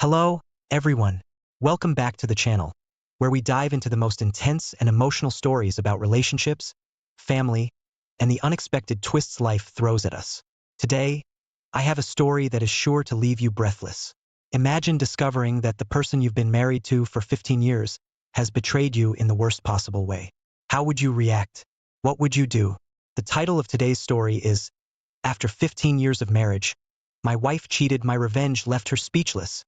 Hello, everyone. Welcome back to the channel, where we dive into the most intense and emotional stories about relationships, family, and the unexpected twists life throws at us. Today, I have a story that is sure to leave you breathless. Imagine discovering that the person you've been married to for 15 years has betrayed you in the worst possible way. How would you react? What would you do? The title of today's story is, After 15 Years of Marriage, My Wife Cheated, My Revenge Left Her Speechless.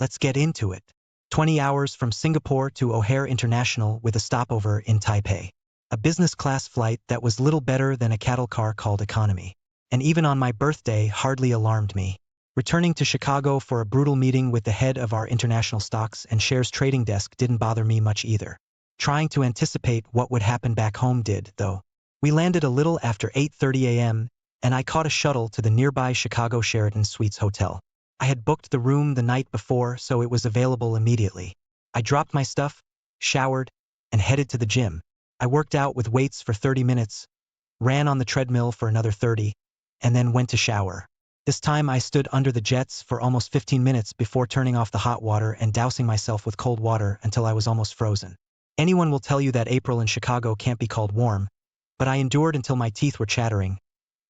Let's get into it. 20 hours from Singapore to O'Hare International with a stopover in Taipei. A business class flight that was little better than a cattle car called economy. And even on my birthday hardly alarmed me. Returning to Chicago for a brutal meeting with the head of our international stocks and shares trading desk didn't bother me much either. Trying to anticipate what would happen back home did, though. We landed a little after 8:30 a.m., and I caught a shuttle to the nearby Chicago Sheraton Suites Hotel. I had booked the room the night before, so it was available immediately. I dropped my stuff, showered, and headed to the gym. I worked out with weights for 30 minutes, ran on the treadmill for another 30, and then went to shower. This time I stood under the jets for almost 15 minutes before turning off the hot water and dousing myself with cold water until I was almost frozen. Anyone will tell you that April in Chicago can't be called warm, but I endured until my teeth were chattering.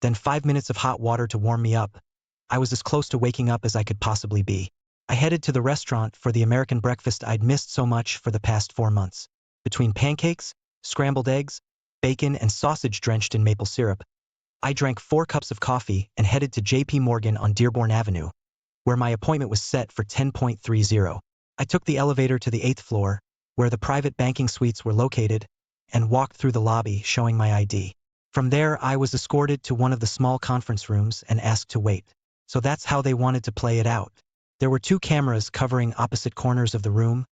Then 5 minutes of hot water to warm me up. I was as close to waking up as I could possibly be. I headed to the restaurant for the American breakfast I'd missed so much for the past 4 months. Between pancakes, scrambled eggs, bacon, and sausage drenched in maple syrup, I drank 4 cups of coffee and headed to J.P. Morgan on Dearborn Avenue, where my appointment was set for 10:30. I took the elevator to the 8th floor, where the private banking suites were located, and walked through the lobby showing my ID. From there, I was escorted to one of the small conference rooms and asked to wait. So that's how they wanted to play it out. There were 2 cameras covering opposite corners of the room,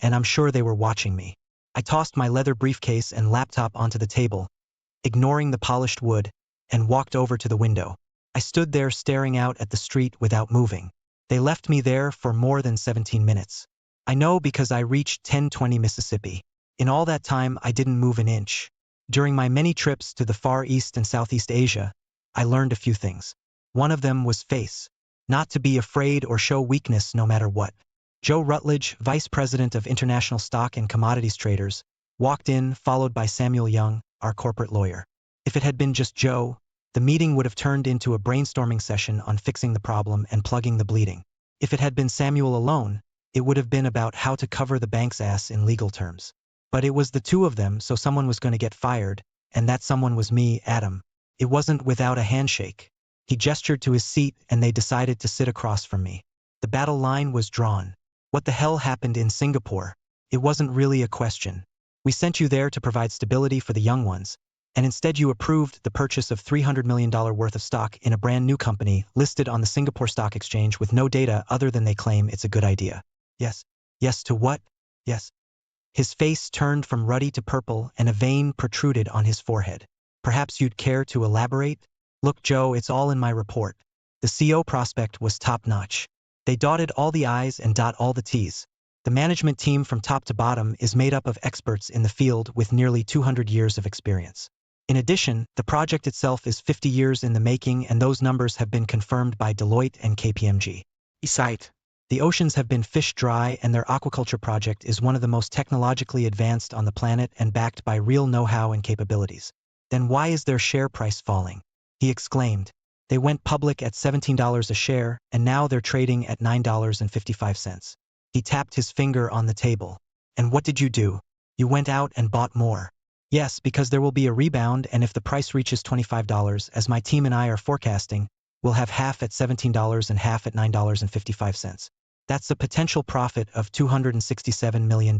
and I'm sure they were watching me. I tossed my leather briefcase and laptop onto the table, ignoring the polished wood, and walked over to the window. I stood there staring out at the street without moving. They left me there for more than 17 minutes. I know because I reached 1020 Mississippi. In all that time, I didn't move an inch. During my many trips to the Far East and Southeast Asia, I learned a few things. One of them was face. Not to be afraid or show weakness no matter what. Joe Rutledge, Vice President of International Stock and Commodities Traders, walked in, followed by Samuel Young, our corporate lawyer. If it had been just Joe, the meeting would have turned into a brainstorming session on fixing the problem and plugging the bleeding. If it had been Samuel alone, it would have been about how to cover the bank's ass in legal terms. But it was the 2 of them, so someone was going to get fired, and that someone was me, Adam. It wasn't without a handshake. He gestured to his seat, and they decided to sit across from me. The battle line was drawn. What the hell happened in Singapore? It wasn't really a question. We sent you there to provide stability for the young ones, and instead you approved the purchase of $300 million worth of stock in a brand new company listed on the Singapore Stock Exchange with no data other than they claim it's a good idea. Yes. Yes to what? Yes. His face turned from ruddy to purple and a vein protruded on his forehead. Perhaps you'd care to elaborate? Look, Joe, it's all in my report. The CO prospect was top-notch. They dotted all the I's and dot all the T's. The management team from top to bottom is made up of experts in the field with nearly 200 years of experience. In addition, the project itself is 50 years in the making, and those numbers have been confirmed by Deloitte and KPMG. Besides, the oceans have been fished dry, and their aquaculture project is one of the most technologically advanced on the planet and backed by real know-how and capabilities. Then why is their share price falling? He exclaimed. They went public at $17 a share, and now they're trading at $9.55. He tapped his finger on the table. And what did you do? You went out and bought more. Yes, because there will be a rebound, and if the price reaches $25, as my team and I are forecasting, we'll have half at $17 and half at $9.55. That's a potential profit of $267 million.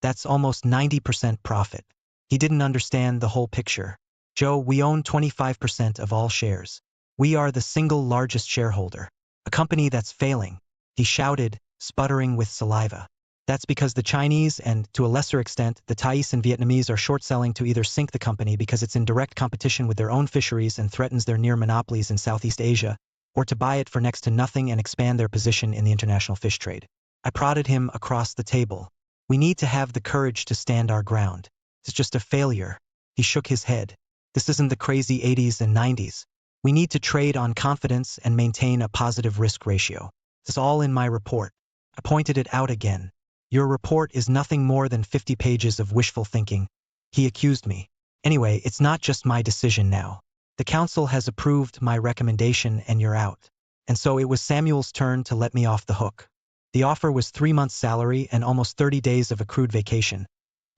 That's almost 90% profit. He didn't understand the whole picture. Joe, we own 25% of all shares. We are the single largest shareholder. A company that's failing. He shouted, sputtering with saliva. That's because the Chinese and, to a lesser extent, the Thais and Vietnamese are short-selling to either sink the company because it's in direct competition with their own fisheries and threatens their near monopolies in Southeast Asia, or to buy it for next to nothing and expand their position in the international fish trade. I prodded him across the table. We need to have the courage to stand our ground. It's just a failure. He shook his head. This isn't the crazy 80s and 90s. We need to trade on confidence and maintain a positive risk ratio. This is all in my report. I pointed it out again. Your report is nothing more than 50 pages of wishful thinking, he accused me. Anyway, it's not just my decision now. The council has approved my recommendation and you're out. And so it was Samuel's turn to let me off the hook. The offer was 3 months' salary and almost 30 days of accrued vacation,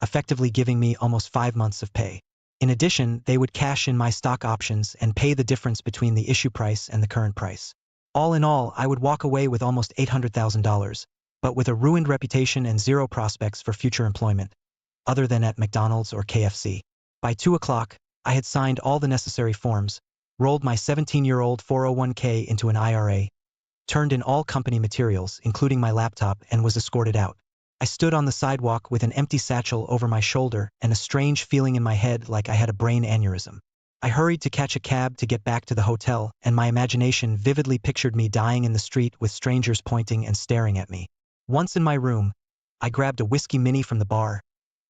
effectively giving me almost 5 months of pay. In addition, they would cash in my stock options and pay the difference between the issue price and the current price. All in all, I would walk away with almost $800,000, but with a ruined reputation and zero prospects for future employment, other than at McDonald's or KFC. By 2 o'clock, I had signed all the necessary forms, rolled my 17-year-old 401k into an IRA, turned in all company materials, including my laptop, and was escorted out. I stood on the sidewalk with an empty satchel over my shoulder and a strange feeling in my head like I had a brain aneurysm. I hurried to catch a cab to get back to the hotel, and my imagination vividly pictured me dying in the street with strangers pointing and staring at me. Once in my room, I grabbed a whiskey mini from the bar,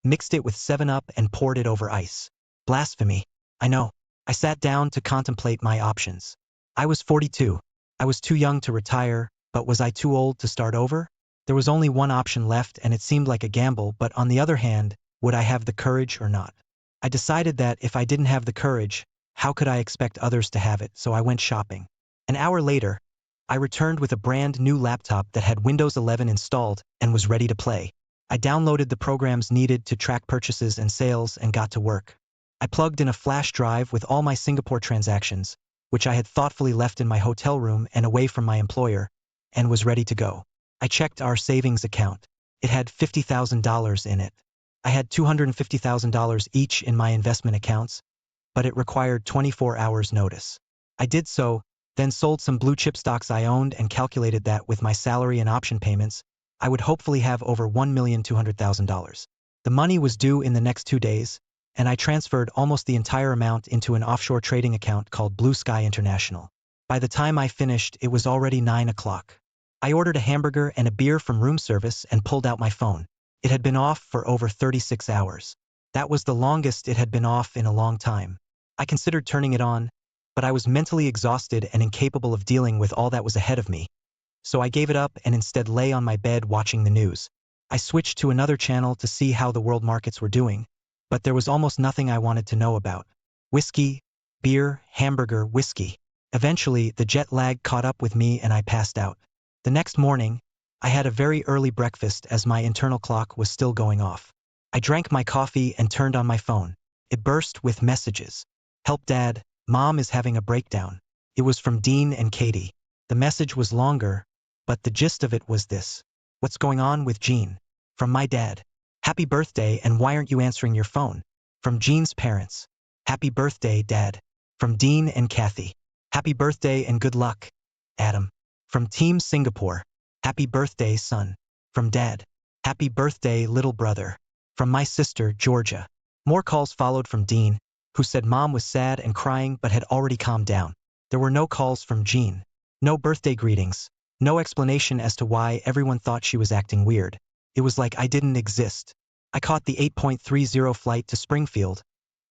mixed it with 7-Up and poured it over ice. Blasphemy. I know. I sat down to contemplate my options. I was 42. I was too young to retire, but was I too old to start over? There was only one option left and it seemed like a gamble, but on the other hand, would I have the courage or not? I decided that if I didn't have the courage, how could I expect others to have it, so I went shopping. An hour later, I returned with a brand new laptop that had Windows 11 installed and was ready to play. I downloaded the programs needed to track purchases and sales and got to work. I plugged in a flash drive with all my Singapore transactions, which I had thoughtfully left in my hotel room and away from my employer, and was ready to go. I checked our savings account. It had $50,000 in it. I had $250,000 each in my investment accounts, but it required 24 hours notice. I did so, then sold some blue chip stocks I owned and calculated that with my salary and option payments, I would hopefully have over $1,200,000. The money was due in the next 2 days, and I transferred almost the entire amount into an offshore trading account called Blue Sky International. By the time I finished, it was already 9 o'clock. I ordered a hamburger and a beer from room service and pulled out my phone. It had been off for over 36 hours. That was the longest it had been off in a long time. I considered turning it on, but I was mentally exhausted and incapable of dealing with all that was ahead of me. So I gave it up and instead lay on my bed watching the news. I switched to another channel to see how the world markets were doing, but there was almost nothing I wanted to know about. Whiskey, beer, hamburger, whiskey. Eventually, the jet lag caught up with me and I passed out. The next morning, I had a very early breakfast as my internal clock was still going off. I drank my coffee and turned on my phone. It burst with messages. Help Dad, Mom is having a breakdown. It was from Dean and Katie. The message was longer, but the gist of it was this. What's going on with Jean? From my dad. Happy birthday and why aren't you answering your phone? From Jean's parents. Happy birthday, Dad. From Dean and Kathy. Happy birthday and good luck, Adam. From Team Singapore. Happy birthday, son. From Dad. Happy birthday, little brother. From my sister, Georgia. More calls followed from Dean, who said Mom was sad and crying but had already calmed down. There were no calls from Jean. No birthday greetings. No explanation as to why everyone thought she was acting weird. It was like I didn't exist. I caught the 8.30 flight to Springfield,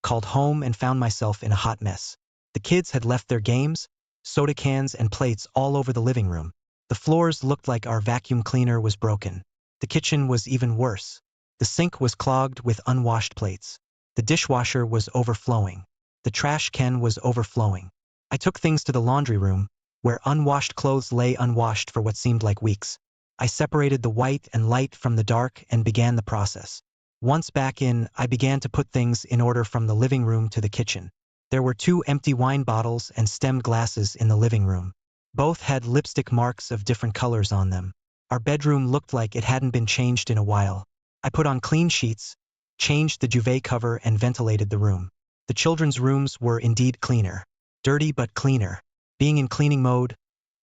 called home and found myself in a hot mess. The kids had left their games, soda cans and plates all over the living room. The floors looked like our vacuum cleaner was broken. The kitchen was even worse. The sink was clogged with unwashed plates. The dishwasher was overflowing. The trash can was overflowing. I took things to the laundry room, where unwashed clothes lay unwashed for what seemed like weeks. I separated the white and light from the dark and began the process. Once back in, I began to put things in order from the living room to the kitchen. There were 2 empty wine bottles and stemmed glasses in the living room. Both had lipstick marks of different colors on them. Our bedroom looked like it hadn't been changed in a while. I put on clean sheets, changed the duvet cover and ventilated the room. The children's rooms were indeed cleaner. Dirty but cleaner. Being in cleaning mode,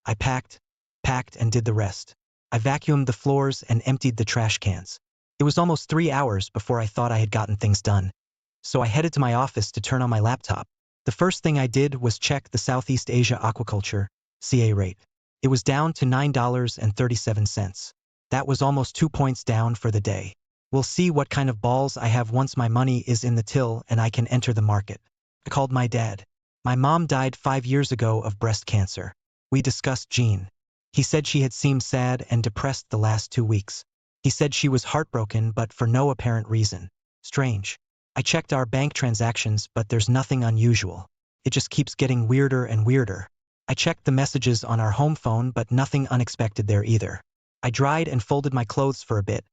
I packed and did the rest. I vacuumed the floors and emptied the trash cans. It was almost 3 hours before I thought I had gotten things done. So I headed to my office to turn on my laptop. The first thing I did was check the Southeast Asia Aquaculture CA rate. It was down to $9.37. That was almost 2 points down for the day. We'll see what kind of balls I have once my money is in the till and I can enter the market. I called my dad. My mom died 5 years ago of breast cancer. We discussed Jean. He said she had seemed sad and depressed the last 2 weeks. He said she was heartbroken but for no apparent reason. Strange. I checked our bank transactions but there's nothing unusual. It just keeps getting weirder and weirder. I checked the messages on our home phone but nothing unexpected there either. I dried and folded my clothes for a bit,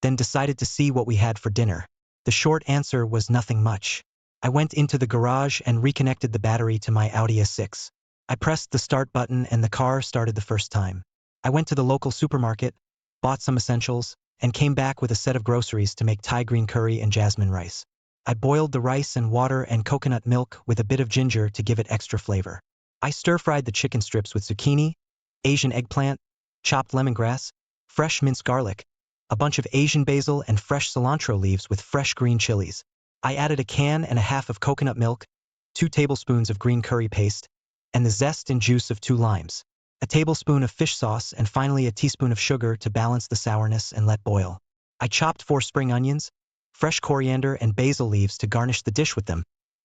then decided to see what we had for dinner. The short answer was nothing much. I went into the garage and reconnected the battery to my Audi A6. I pressed the start button and the car started the first time. I went to the local supermarket, bought some essentials, and came back with a set of groceries to make Thai green curry and jasmine rice. I boiled the rice in water and coconut milk with a bit of ginger to give it extra flavor. I stir-fried the chicken strips with zucchini, Asian eggplant, chopped lemongrass, fresh minced garlic, a bunch of Asian basil and fresh cilantro leaves with fresh green chilies. I added a can and a half of coconut milk, 2 tablespoons of green curry paste, and the zest and juice of 2 limes, a tablespoon of fish sauce, and finally a teaspoon of sugar to balance the sourness and let boil. I chopped 4 spring onions, fresh coriander and basil leaves to garnish the dish with them,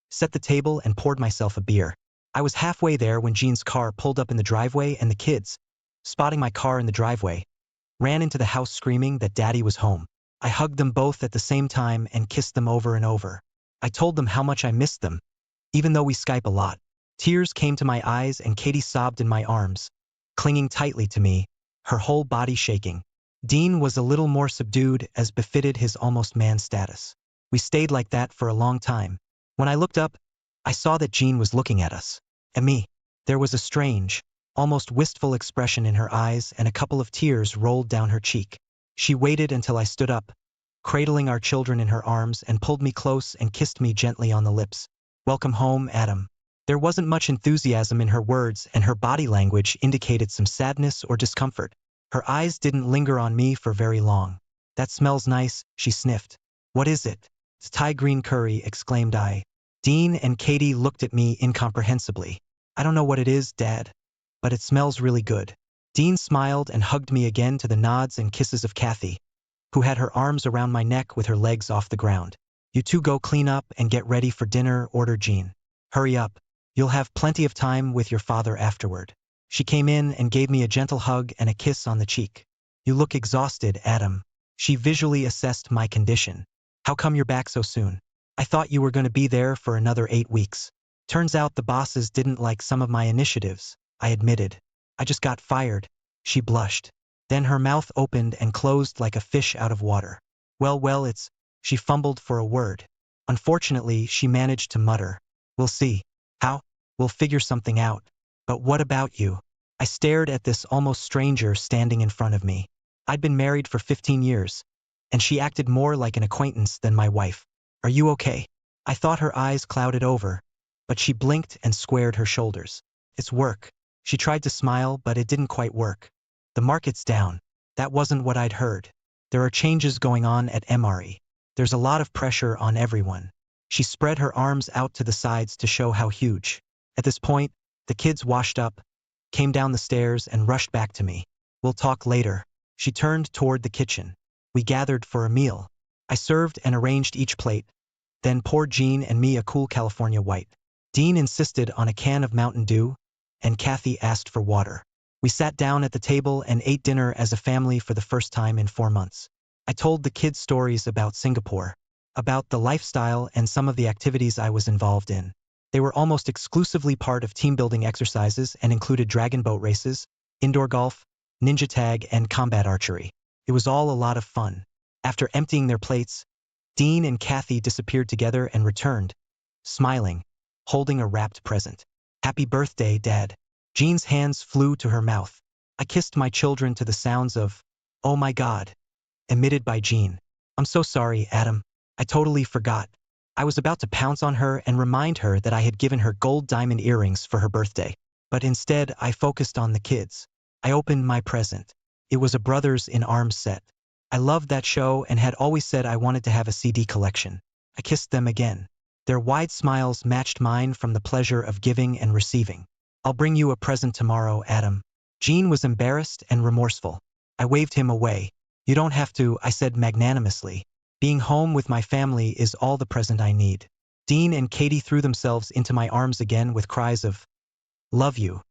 set the table and poured myself a beer. I was halfway there when Jean's car pulled up in the driveway and the kids, spotting my car in the driveway, ran into the house screaming that Daddy was home. I hugged them both at the same time and kissed them over and over. I told them how much I missed them, even though we Skype a lot. Tears came to my eyes and Katie sobbed in my arms, clinging tightly to me, her whole body shaking. Dean was a little more subdued as befitted his almost man status. We stayed like that for a long time. When I looked up, I saw that Jean was looking at us, at me. There was a strange, almost wistful expression in her eyes and a couple of tears rolled down her cheek. She waited until I stood up, cradling our children in her arms, and pulled me close and kissed me gently on the lips. "Welcome home, Adam." There wasn't much enthusiasm in her words and her body language indicated some sadness or discomfort. Her eyes didn't linger on me for very long. "That smells nice," she sniffed. "What is it?" "It's Thai green curry," exclaimed I. Dean and Katie looked at me incomprehensibly. "I don't know what it is, Dad, but it smells really good." Dean smiled and hugged me again to the nods and kisses of Kathy, who had her arms around my neck with her legs off the ground. "You two go clean up and get ready for dinner," ordered Jean. "Hurry up. You'll have plenty of time with your father afterward." She came in and gave me a gentle hug and a kiss on the cheek. "You look exhausted, Adam." She visually assessed my condition. "How come you're back so soon? I thought you were going to be there for another 8 weeks. Turns out the bosses didn't like some of my initiatives," I admitted. "I just got fired." She blushed. Then her mouth opened and closed like a fish out of water. Well, it's..." She fumbled for a word. Unfortunately, she managed to mutter, "We'll see." "How?" "We'll figure something out." "But what about you?" I stared at this almost stranger standing in front of me. I'd been married for 15 years, and she acted more like an acquaintance than my wife. "Are you okay?" I thought her eyes clouded over, but she blinked and squared her shoulders. "It's work." She tried to smile, but it didn't quite work. "The market's down." That wasn't what I'd heard. "There are changes going on at MRE. There's a lot of pressure on everyone." She spread her arms out to the sides to show how huge. At this point, the kids washed up, came down the stairs, and rushed back to me. "We'll talk later." She turned toward the kitchen. We gathered for a meal. I served and arranged each plate, then poured Jean and me a cool California White. Dean insisted on a can of Mountain Dew, and Kathy asked for water. We sat down at the table and ate dinner as a family for the first time in 4 months. I told the kids stories about Singapore, about the lifestyle and some of the activities I was involved in. They were almost exclusively part of team-building exercises and included dragon boat races, indoor golf, ninja tag, and combat archery. It was all a lot of fun. After emptying their plates, Dean and Kathy disappeared together and returned, smiling, holding a wrapped present. "Happy birthday, Dad." Jean's hands flew to her mouth. I kissed my children to the sounds of, "Oh my God," emitted by Jean. "I'm so sorry, Adam. I totally forgot." I was about to pounce on her and remind her that I had given her gold diamond earrings for her birthday. But instead, I focused on the kids. I opened my present. It was a Brothers in Arms set. I loved that show and had always said I wanted to have a CD collection. I kissed them again. Their wide smiles matched mine from the pleasure of giving and receiving. "I'll bring you a present tomorrow, Adam." Jean was embarrassed and remorseful. I waved him away. "You don't have to," I said magnanimously. "Being home with my family is all the present I need." Dean and Katie threw themselves into my arms again with cries of, "Love you,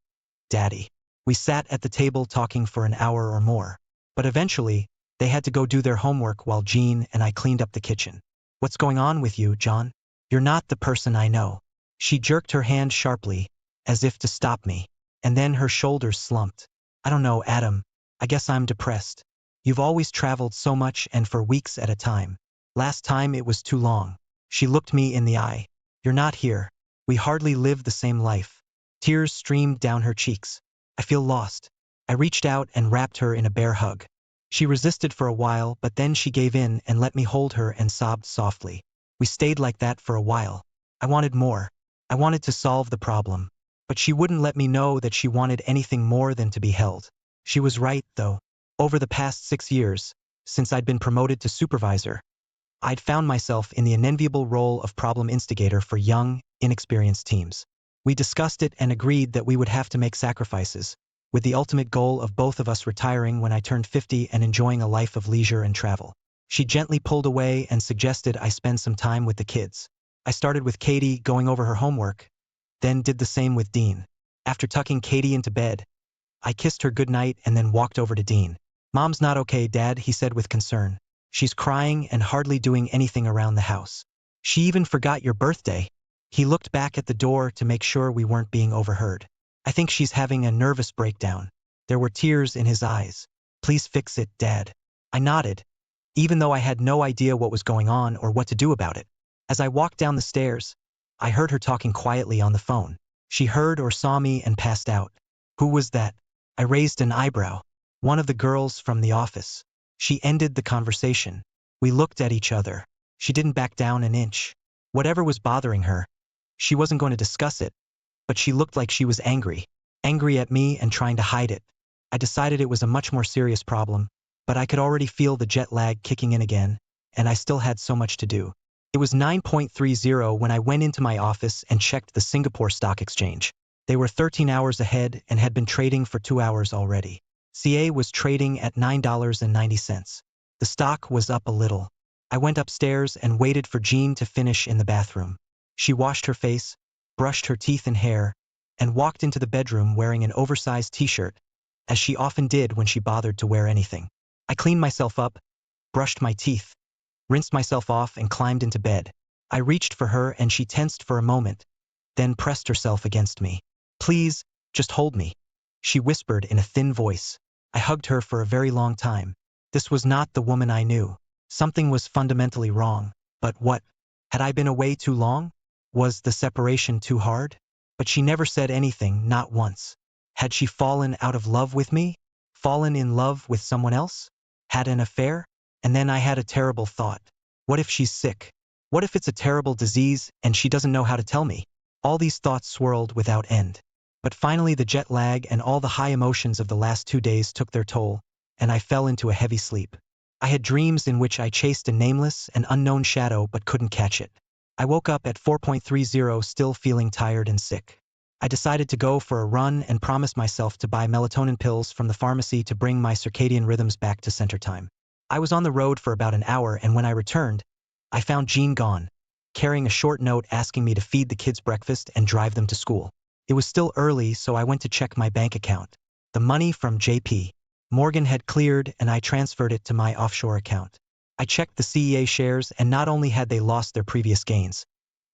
Daddy." We sat at the table talking for an hour or more. But eventually, they had to go do their homework while Jean and I cleaned up the kitchen. What's going on with you, John? You're not the person I know. She jerked her hand sharply, as if to stop me, and then her shoulders slumped. I don't know, Adam. I guess I'm depressed. You've always traveled so much and for weeks at a time. Last time it was too long. She looked me in the eye. You're not here. We hardly live the same life. Tears streamed down her cheeks. I feel lost. I reached out and wrapped her in a bear hug. She resisted for a while, but then she gave in and let me hold her and sobbed softly. We stayed like that for a while. I wanted more. I wanted to solve the problem. But she wouldn't let me know that she wanted anything more than to be held. She was right, though. Over the past 6 years, since I'd been promoted to supervisor, I'd found myself in the unenviable role of problem instigator for young, inexperienced teams. We discussed it and agreed that we would have to make sacrifices, with the ultimate goal of both of us retiring when I turned 50 and enjoying a life of leisure and travel. She gently pulled away and suggested I spend some time with the kids. I started with Katie, going over her homework, then did the same with Dean. After tucking Katie into bed, I kissed her goodnight and then walked over to Dean. Mom's not okay, Dad, he said with concern. She's crying and hardly doing anything around the house. She even forgot your birthday. He looked back at the door to make sure we weren't being overheard. I think she's having a nervous breakdown. There were tears in his eyes. Please fix it, Dad. I nodded, even though I had no idea what was going on or what to do about it. As I walked down the stairs, I heard her talking quietly on the phone. She heard or saw me and passed out. Who was that? I raised an eyebrow. One of the girls from the office. She ended the conversation. We looked at each other. She didn't back down an inch. Whatever was bothering her, she wasn't going to discuss it, but she looked like she was angry. Angry at me and trying to hide it. I decided it was a much more serious problem, but I could already feel the jet lag kicking in again, and I still had so much to do. It was 9:30 when I went into my office and checked the Singapore Stock Exchange. They were 13 hours ahead and had been trading for 2 hours already. CA was trading at $9.90. The stock was up a little. I went upstairs and waited for Jean to finish in the bathroom. She washed her face, brushed her teeth and hair, and walked into the bedroom wearing an oversized t-shirt, as she often did when she bothered to wear anything. I cleaned myself up, brushed my teeth, rinsed myself off and climbed into bed. I reached for her and she tensed for a moment, then pressed herself against me. Please, just hold me, she whispered in a thin voice. I hugged her for a very long time. This was not the woman I knew. Something was fundamentally wrong. But what? Had I been away too long? Was the separation too hard? But she never said anything, not once. Had she fallen out of love with me? Fallen in love with someone else? Had an affair? And then I had a terrible thought. What if she's sick? What if it's a terrible disease and she doesn't know how to tell me? All these thoughts swirled without end. But finally the jet lag and all the high emotions of the last 2 days took their toll, and I fell into a heavy sleep. I had dreams in which I chased a nameless and unknown shadow but couldn't catch it. I woke up at 4:30 still feeling tired and sick. I decided to go for a run and promised myself to buy melatonin pills from the pharmacy to bring my circadian rhythms back to center time. I was on the road for about an hour, and when I returned, I found Jean gone, carrying a short note asking me to feed the kids breakfast and drive them to school. It was still early, so I went to check my bank account. The money from JP Morgan had cleared and I transferred it to my offshore account. I checked the CEA shares and not only had they lost their previous gains,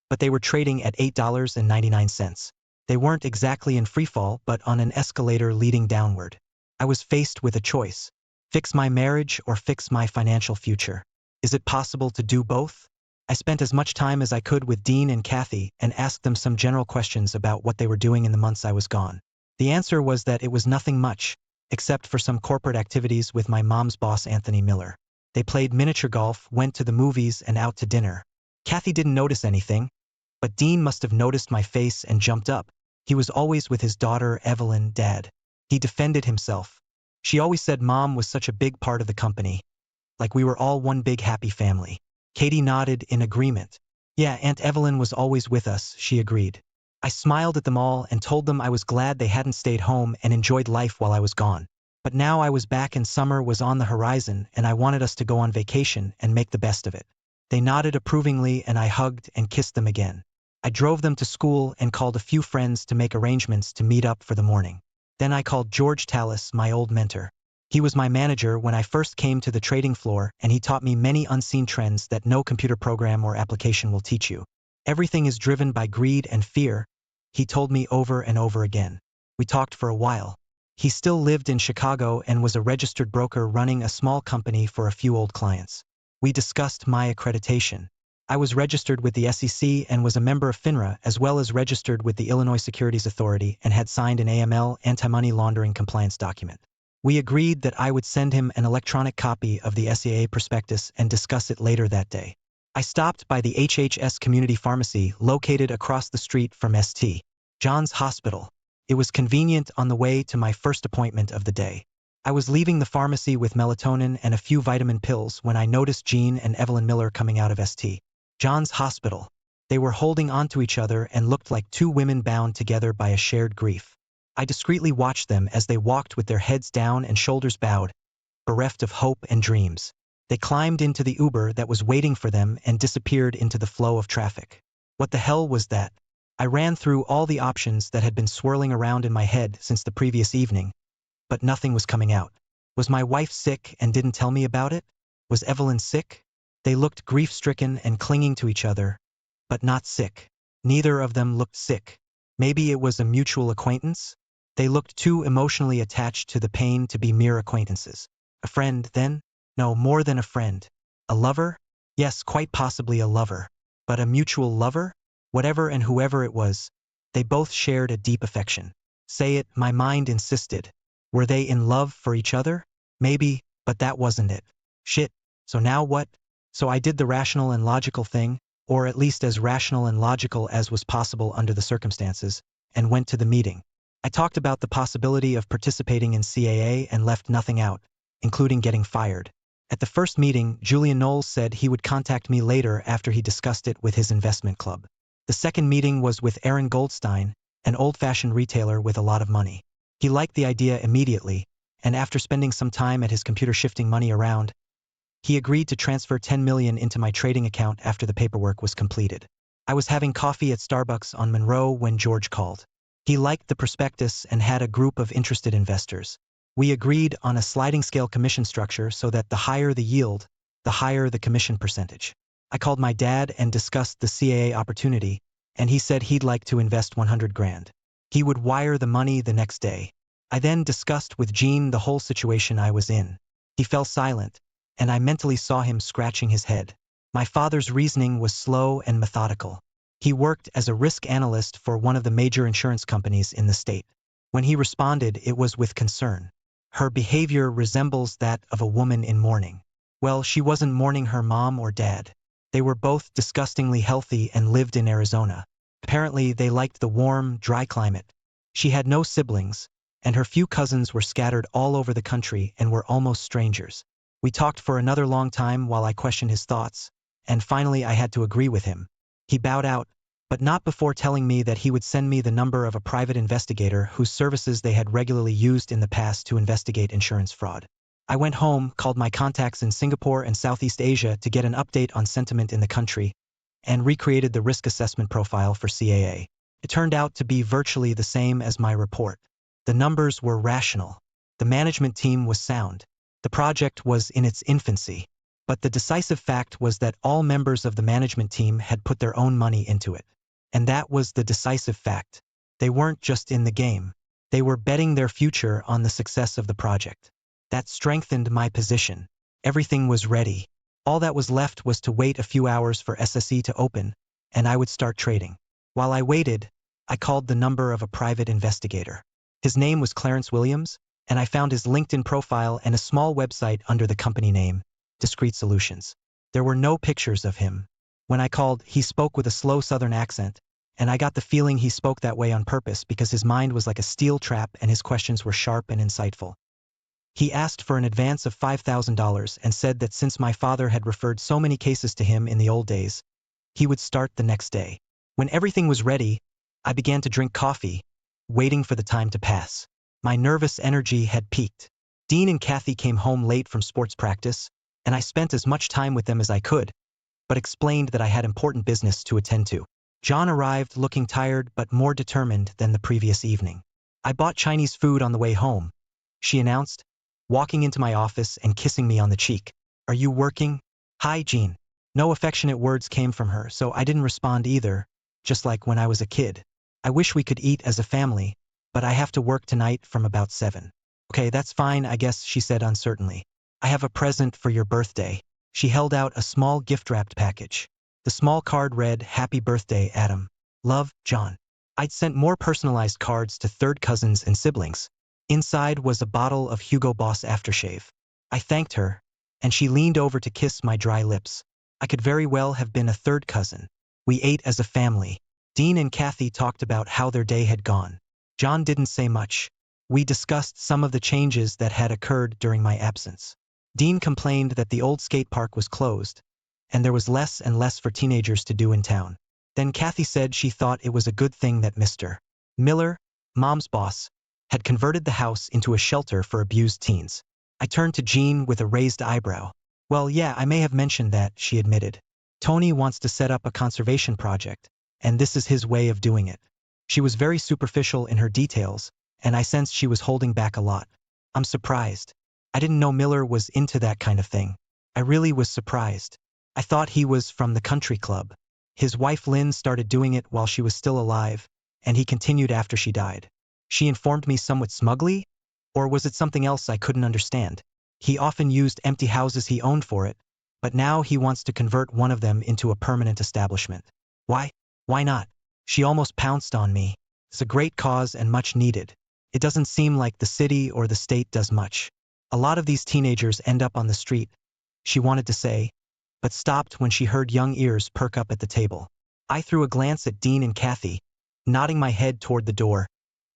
but they were trading at $8.99. They weren't exactly in freefall, but on an escalator leading downward. I was faced with a choice. Fix my marriage or fix my financial future. Is it possible to do both? I spent as much time as I could with Dean and Kathy and asked them some general questions about what they were doing in the months I was gone. The answer was that it was nothing much, except for some corporate activities with my mom's boss Anthony Miller. They played miniature golf, went to the movies, and out to dinner. Kathy didn't notice anything, but Dean must have noticed my face and jumped up. He was always with his daughter Evelyn, Dad. He defended himself. She always said Mom was such a big part of the company, like we were all one big happy family. Katie nodded in agreement. Yeah, Aunt Evelyn was always with us, she agreed. I smiled at them all and told them I was glad they hadn't stayed home and enjoyed life while I was gone. But now I was back and summer was on the horizon and I wanted us to go on vacation and make the best of it. They nodded approvingly and I hugged and kissed them again. I drove them to school and called a few friends to make arrangements to meet up for the morning. Then I called George Tallis, my old mentor. He was my manager when I first came to the trading floor, and he taught me many unseen trends that no computer program or application will teach you. Everything is driven by greed and fear, he told me over and over again. We talked for a while. He still lived in Chicago and was a registered broker running a small company for a few old clients. We discussed my accreditation. I was registered with the SEC and was a member of FINRA, as well as registered with the Illinois Securities Authority, and had signed an AML, anti-money laundering compliance document. We agreed that I would send him an electronic copy of the SEA prospectus and discuss it later that day. I stopped by the HHS Community Pharmacy located across the street from St. John's Hospital. It was convenient on the way to my first appointment of the day. I was leaving the pharmacy with melatonin and a few vitamin pills when I noticed Jean and Evelyn Miller coming out of St. John's Hospital. They were holding onto each other and looked like two women bound together by a shared grief. I discreetly watched them as they walked with their heads down and shoulders bowed, bereft of hope and dreams. They climbed into the Uber that was waiting for them and disappeared into the flow of traffic. What the hell was that? I ran through all the options that had been swirling around in my head since the previous evening, but nothing was coming out. Was my wife sick and didn't tell me about it? Was Evelyn sick? They looked grief-stricken and clinging to each other, but not sick. Neither of them looked sick. Maybe it was a mutual acquaintance? They looked too emotionally attached to the pain to be mere acquaintances. A friend, then? No, more than a friend. A lover? Yes, quite possibly a lover. But a mutual lover? Whatever and whoever it was, they both shared a deep affection. Say it, my mind insisted. Were they in love for each other? Maybe, but that wasn't it. Shit. So now what? So I did the rational and logical thing, or at least as rational and logical as was possible under the circumstances, and went to the meeting. I talked about the possibility of participating in CAA and left nothing out, including getting fired. At the first meeting, Julian Knowles said he would contact me later after he discussed it with his investment club. The second meeting was with Aaron Goldstein, an old-fashioned retailer with a lot of money. He liked the idea immediately, and after spending some time at his computer shifting money around, he agreed to transfer $10 million into my trading account after the paperwork was completed. I was having coffee at Starbucks on Monroe when George called. He liked the prospectus and had a group of interested investors. We agreed on a sliding scale commission structure so that the higher the yield, the higher the commission percentage. I called my dad and discussed the CAA opportunity, and he said he'd like to invest 100 grand. He would wire the money the next day. I then discussed with Jean the whole situation I was in. He fell silent, and I mentally saw him scratching his head. My father's reasoning was slow and methodical. He worked as a risk analyst for one of the major insurance companies in the state. When he responded, it was with concern. Her behavior resembles that of a woman in mourning. Well, she wasn't mourning her mom or dad. They were both disgustingly healthy and lived in Arizona. Apparently, they liked the warm, dry climate. She had no siblings, and her few cousins were scattered all over the country and were almost strangers. We talked for another long time while I questioned his thoughts, and finally I had to agree with him. He bowed out, but not before telling me that he would send me the number of a private investigator whose services they had regularly used in the past to investigate insurance fraud. I went home, called my contacts in Singapore and Southeast Asia to get an update on sentiment in the country, and recreated the risk assessment profile for CAA. It turned out to be virtually the same as my report. The numbers were rational. The management team was sound. The project was in its infancy. But the decisive fact was that all members of the management team had put their own money into it. And that was the decisive fact. They weren't just in the game. They were betting their future on the success of the project. That strengthened my position. Everything was ready. All that was left was to wait a few hours for SSE to open, and I would start trading. While I waited, I called the number of a private investigator. His name was Clarence Williams, and I found his LinkedIn profile and a small website under the company name, Discrete Solutions. There were no pictures of him. When I called, he spoke with a slow southern accent, and I got the feeling he spoke that way on purpose because his mind was like a steel trap and his questions were sharp and insightful. He asked for an advance of $5,000 and said that since my father had referred so many cases to him in the old days, he would start the next day. When everything was ready, I began to drink coffee, waiting for the time to pass. My nervous energy had peaked. Dean and Kathy came home late from sports practice, and I spent as much time with them as I could, but explained that I had important business to attend to. John arrived looking tired but more determined than the previous evening. I bought Chinese food on the way home, she announced, walking into my office and kissing me on the cheek. Are you working? Hi, Jean. No affectionate words came from her, so I didn't respond either, just like when I was a kid. I wish we could eat as a family, but I have to work tonight from about 7. Okay, that's fine, I guess, she said uncertainly. I have a present for your birthday. She held out a small gift-wrapped package. The small card read, Happy birthday, Adam. Love, John. I'd sent more personalized cards to third cousins and siblings. Inside was a bottle of Hugo Boss aftershave. I thanked her, and she leaned over to kiss my dry lips. I could very well have been a third cousin. We ate as a family. Dean and Kathy talked about how their day had gone. John didn't say much. We discussed some of the changes that had occurred during my absence. Dean complained that the old skate park was closed, and there was less and less for teenagers to do in town. Then Kathy said she thought it was a good thing that Mr. Miller, Mom's boss, had converted the house into a shelter for abused teens. I turned to Jean with a raised eyebrow. Well, yeah, I may have mentioned that, she admitted. Tony wants to set up a conservation project, and this is his way of doing it. She was very superficial in her details, and I sensed she was holding back a lot. I'm surprised. I didn't know Miller was into that kind of thing. I really was surprised. I thought he was from the country club. His wife Lynn started doing it while she was still alive, and he continued after she died. She informed me somewhat smugly, or was it something else I couldn't understand? He often used empty houses he owned for it, but now he wants to convert one of them into a permanent establishment. Why? Why not? She almost pounced on me. It's a great cause and much needed. It doesn't seem like the city or the state does much. A lot of these teenagers end up on the street, she wanted to say, but stopped when she heard young ears perk up at the table. I threw a glance at Dean and Kathy, nodding my head toward the door,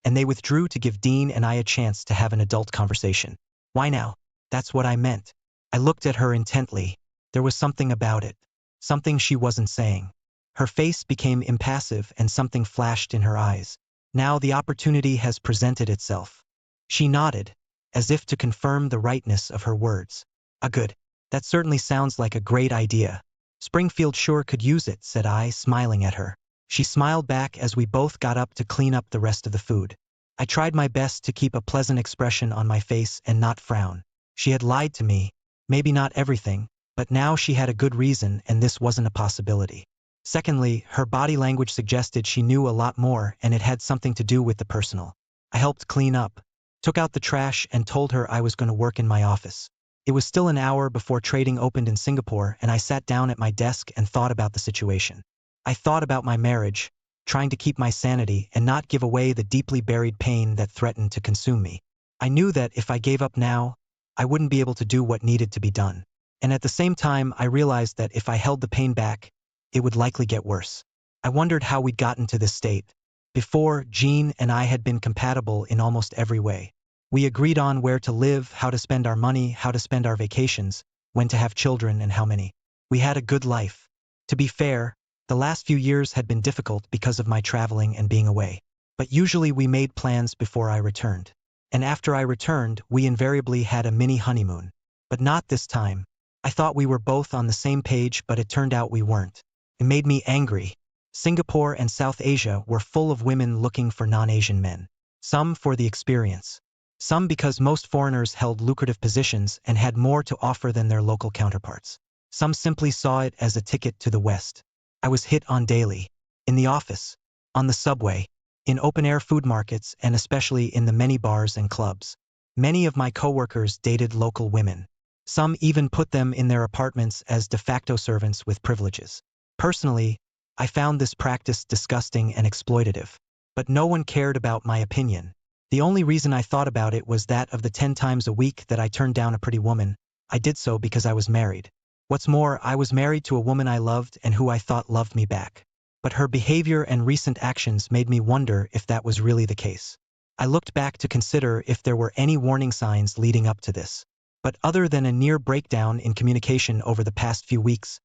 and they withdrew to give Dean and I a chance to have an adult conversation. Why now? That's what I meant. I looked at her intently. There was something about it. Something she wasn't saying. Her face became impassive and something flashed in her eyes. Now the opportunity has presented itself. She nodded, as if to confirm the rightness of her words. Good. That certainly sounds like a great idea. Springfield sure could use it, said I, smiling at her. She smiled back as we both got up to clean up the rest of the food. I tried my best to keep a pleasant expression on my face and not frown. She had lied to me, maybe not everything, but now she had a good reason and this wasn't a possibility. Secondly, her body language suggested she knew a lot more and it had something to do with the personal. I helped clean up, took out the trash and told her I was going to work in my office. It was still an hour before trading opened in Singapore and I sat down at my desk and thought about the situation. I thought about my marriage, trying to keep my sanity and not give away the deeply buried pain that threatened to consume me. I knew that if I gave up now, I wouldn't be able to do what needed to be done. And at the same time, I realized that if I held the pain back, it would likely get worse. I wondered how we'd gotten to this state. Before, Jean and I had been compatible in almost every way. We agreed on where to live, how to spend our money, how to spend our vacations, when to have children and how many. We had a good life. To be fair, the last few years had been difficult because of my traveling and being away. But usually we made plans before I returned. And after I returned, we invariably had a mini honeymoon. But not this time. I thought we were both on the same page, but it turned out we weren't. It made me angry. Singapore and South Asia were full of women looking for non-Asian men. Some for the experience. Some because most foreigners held lucrative positions and had more to offer than their local counterparts. Some simply saw it as a ticket to the West. I was hit on daily. In the office, on the subway, in open-air food markets, and especially in the many bars and clubs. Many of my coworkers dated local women. Some even put them in their apartments as de facto servants with privileges. Personally, I found this practice disgusting and exploitative. But no one cared about my opinion. The only reason I thought about it was that of the 10 times a week that I turned down a pretty woman, I did so because I was married. What's more, I was married to a woman I loved and who I thought loved me back. But her behavior and recent actions made me wonder if that was really the case. I looked back to consider if there were any warning signs leading up to this. But other than a near breakdown in communication over the past few weeks,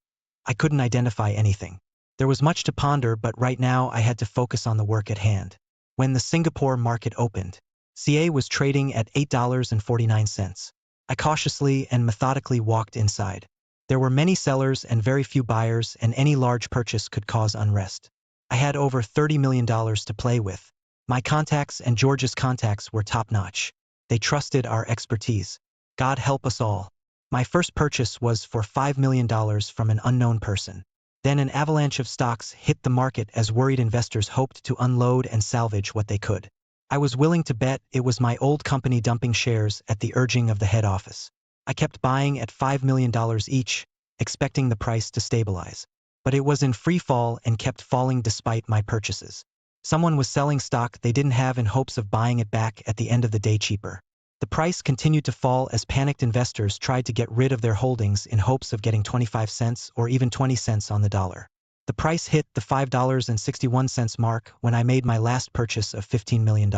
I couldn't identify anything. There was much to ponder, but right now I had to focus on the work at hand. When the Singapore market opened, CA was trading at $8.49. I cautiously and methodically walked inside. There were many sellers and very few buyers, and any large purchase could cause unrest. I had over $30 million to play with, My contacts and George's contacts were top-notch. They trusted our expertise. God help us all. My first purchase was for $5 million from an unknown person. Then an avalanche of stocks hit the market as worried investors hoped to unload and salvage what they could. I was willing to bet it was my old company dumping shares at the urging of the head office. I kept buying at $5 million each, expecting the price to stabilize. But it was in free fall and kept falling despite my purchases. Someone was selling stock they didn't have in hopes of buying it back at the end of the day cheaper. The price continued to fall as panicked investors tried to get rid of their holdings in hopes of getting 25 cents or even 20 cents on the dollar. The price hit the $5.61 mark when I made my last purchase of $15 million.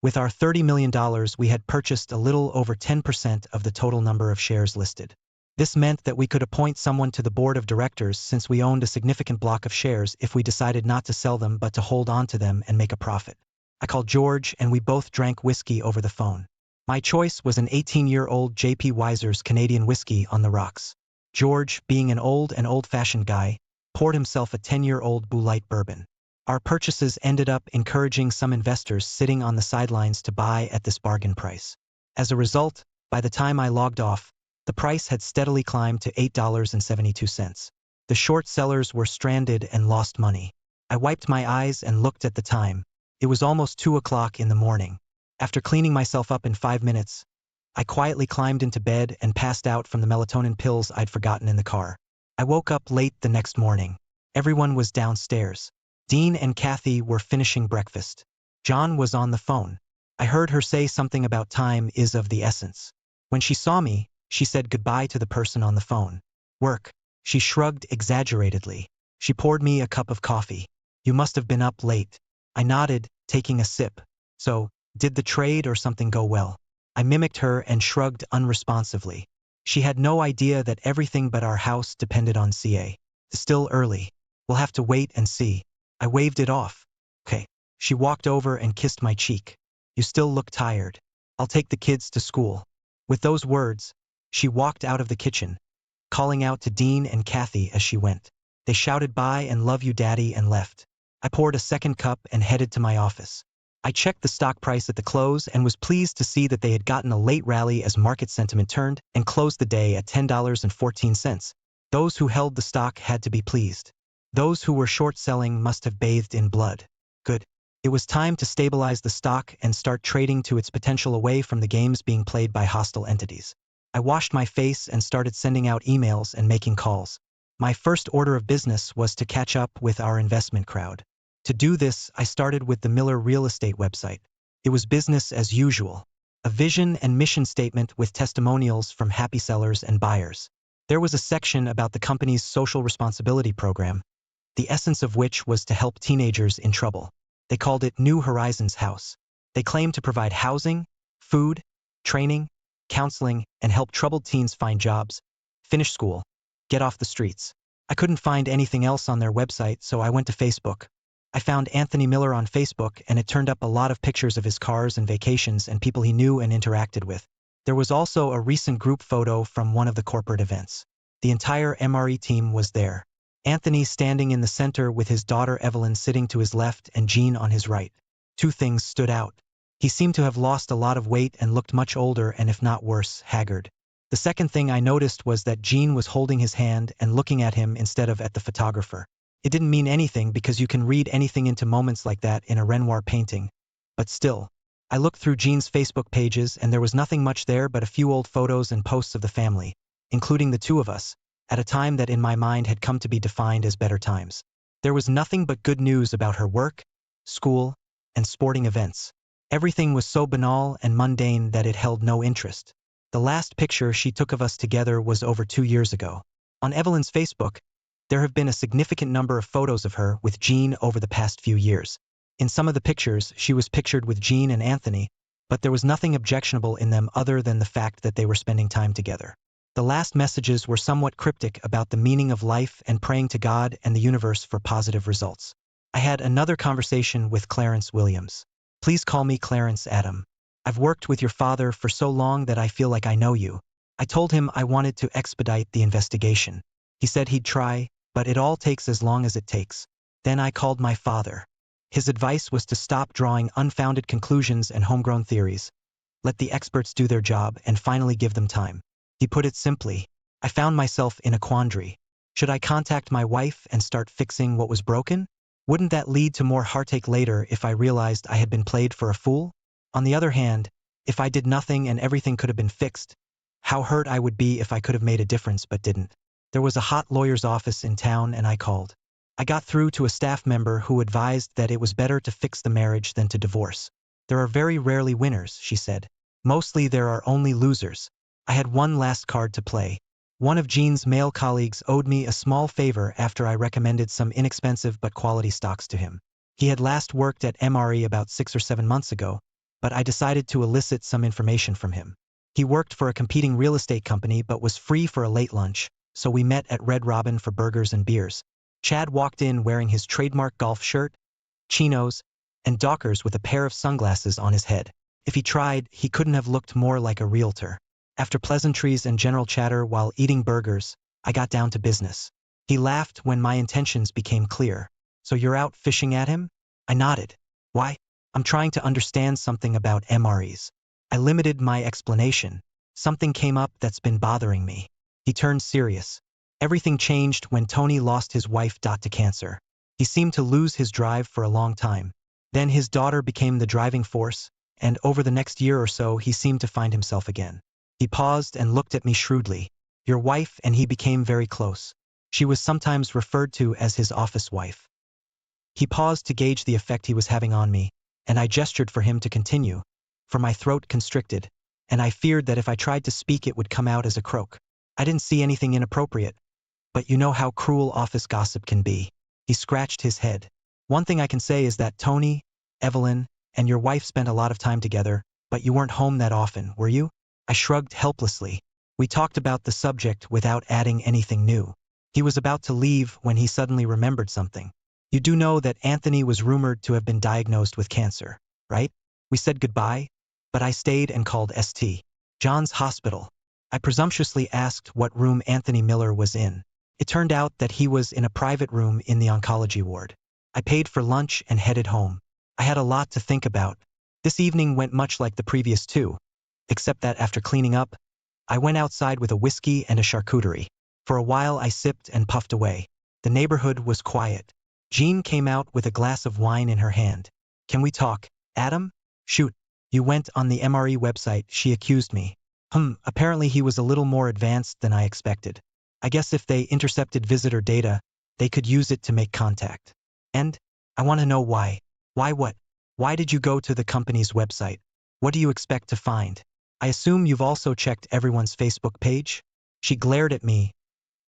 With our $30 million, we had purchased a little over 10% of the total number of shares listed. This meant that we could appoint someone to the board of directors since we owned a significant block of shares if we decided not to sell them but to hold on to them and make a profit. I called George and we both drank whiskey over the phone. My choice was an 18-year-old J.P. Wiser's Canadian whiskey on the rocks. George, being an old and old-fashioned guy, poured himself a 10-year-old Blue Light bourbon. Our purchases ended up encouraging some investors sitting on the sidelines to buy at this bargain price. As a result, by the time I logged off, the price had steadily climbed to $8.72. The short sellers were stranded and lost money. I wiped my eyes and looked at the time. It was almost 2 o'clock in the morning. After cleaning myself up in 5 minutes, I quietly climbed into bed and passed out from the melatonin pills I'd forgotten in the car. I woke up late the next morning. Everyone was downstairs. Dean and Kathy were finishing breakfast. John was on the phone. I heard her say something about time is of the essence. When she saw me, she said goodbye to the person on the phone. Work. She shrugged exaggeratedly. She poured me a cup of coffee. You must have been up late. I nodded, taking a sip. So, did the trade or something go well? I mimicked her and shrugged unresponsively. She had no idea that everything but our house depended on CA. Still early. We'll have to wait and see. I waved it off. Okay. She walked over and kissed my cheek. You still look tired. I'll take the kids to school. With those words, she walked out of the kitchen, calling out to Dean and Kathy as she went. They shouted bye and love you daddy and left. I poured a second cup and headed to my office. I checked the stock price at the close and was pleased to see that they had gotten a late rally as market sentiment turned and closed the day at $10.14. Those who held the stock had to be pleased. Those who were short selling must have bathed in blood. Good. It was time to stabilize the stock and start trading to its potential away from the games being played by hostile entities. I washed my face and started sending out emails and making calls. My first order of business was to catch up with our investment crowd. To do this, I started with the Miller Real Estate website. It was business as usual. A vision and mission statement with testimonials from happy sellers and buyers. There was a section about the company's social responsibility program, the essence of which was to help teenagers in trouble. They called it New Horizons House. They claimed to provide housing, food, training, counseling, and help troubled teens find jobs, finish school, get off the streets. I couldn't find anything else on their website, so I went to Facebook. I found Anthony Miller on Facebook, and it turned up a lot of pictures of his cars and vacations and people he knew and interacted with. There was also a recent group photo from one of the corporate events. The entire MRE team was there. Anthony standing in the center with his daughter Evelyn sitting to his left and Jean on his right. Two things stood out. He seemed to have lost a lot of weight and looked much older and, if not worse, haggard. The second thing I noticed was that Jean was holding his hand and looking at him instead of at the photographer. It didn't mean anything because you can read anything into moments like that in a Renoir painting. But still, I looked through Jean's Facebook pages and there was nothing much there but a few old photos and posts of the family, including the two of us, at a time that in my mind had come to be defined as better times. There was nothing but good news about her work, school, and sporting events. Everything was so banal and mundane that it held no interest. The last picture she took of us together was over 2 years ago. On Evelyn's Facebook, there have been a significant number of photos of her with Jean over the past few years. In some of the pictures, she was pictured with Jean and Anthony, but there was nothing objectionable in them other than the fact that they were spending time together. The last messages were somewhat cryptic about the meaning of life and praying to God and the universe for positive results. I had another conversation with Clarence Williams. Please call me Clarence Adam. I've worked with your father for so long that I feel like I know you. I told him I wanted to expedite the investigation. He said he'd try, but it all takes as long as it takes. Then I called my father. His advice was to stop drawing unfounded conclusions and homegrown theories. Let the experts do their job and finally give them time. He put it simply. I found myself in a quandary. Should I contact my wife and start fixing what was broken? Wouldn't that lead to more heartache later if I realized I had been played for a fool? On the other hand, if I did nothing and everything could have been fixed, how hurt I would be if I could have made a difference but didn't. There was a hot lawyer's office in town and I called. I got through to a staff member who advised that it was better to fix the marriage than to divorce. There are very rarely winners, she said. Mostly there are only losers. I had one last card to play. One of Jean's male colleagues owed me a small favor after I recommended some inexpensive but quality stocks to him. He had last worked at MRE about 6 or 7 months ago, but I decided to elicit some information from him. He worked for a competing real estate company but was free for a late lunch, so we met at Red Robin for burgers and beers. Chad walked in wearing his trademark golf shirt, chinos, and Dockers with a pair of sunglasses on his head. If he tried, he couldn't have looked more like a realtor. After pleasantries and general chatter while eating burgers, I got down to business. He laughed when my intentions became clear. So you're out fishing at him? I nodded. Why? I'm trying to understand something about MREs. I limited my explanation. Something came up that's been bothering me. He turned serious. Everything changed when Tony lost his wife to cancer. He seemed to lose his drive for a long time. Then his daughter became the driving force, and over the next year or so he seemed to find himself again. He paused and looked at me shrewdly. Your wife and he became very close. She was sometimes referred to as his office wife. He paused to gauge the effect he was having on me, and I gestured for him to continue, for my throat constricted, and I feared that if I tried to speak it would come out as a croak. I didn't see anything inappropriate, but you know how cruel office gossip can be. He scratched his head. One thing I can say is that Tony, Evelyn, and your wife spent a lot of time together, but you weren't home that often, were you? I shrugged helplessly. We talked about the subject without adding anything new. He was about to leave when he suddenly remembered something. You do know that Anthony was rumored to have been diagnosed with cancer, right? We said goodbye, but I stayed and called St. John's Hospital. I presumptuously asked what room Anthony Miller was in. It turned out that he was in a private room in the oncology ward. I paid for lunch and headed home. I had a lot to think about. This evening went much like the previous two, except that after cleaning up, I went outside with a whiskey and a charcuterie. For a while I sipped and puffed away. The neighborhood was quiet. Jean came out with a glass of wine in her hand. Can we talk, Adam? Shoot. You went on the MRE website, she accused me. Apparently he was a little more advanced than I expected. I guess if they intercepted visitor data, they could use it to make contact. And? I want to know why. Why what? Why did you go to the company's website? What do you expect to find? I assume you've also checked everyone's Facebook page? She glared at me,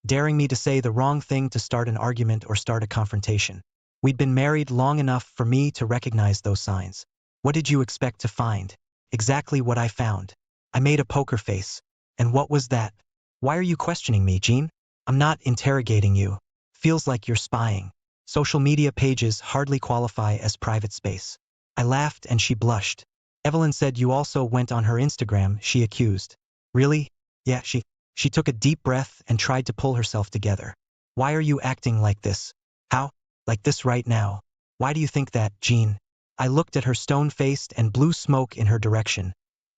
daring me to say the wrong thing to start an argument or start a confrontation. We'd been married long enough for me to recognize those signs. What did you expect to find? Exactly what I found. I made a poker face. And what was that? Why are you questioning me, Jean? I'm not interrogating you. Feels like you're spying. Social media pages hardly qualify as private space. I laughed and she blushed. Evelyn said you also went on her Instagram, she accused. Really? Yeah, she took a deep breath and tried to pull herself together. Why are you acting like this? How? Like this right now? Why do you think that, Jean? I looked at her stone-faced and blew smoke in her direction,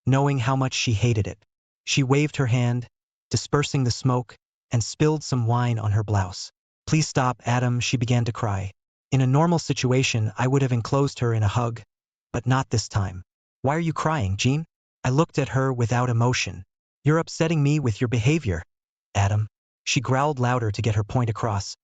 knowing how much she hated it. She waved her hand, dispersing the smoke, and spilled some wine on her blouse. Please stop, Adam, she began to cry. In a normal situation, I would have enclosed her in a hug, but not this time. Why are you crying, Jean? I looked at her without emotion. You're upsetting me with your behavior, Adam. She growled louder to get her point across,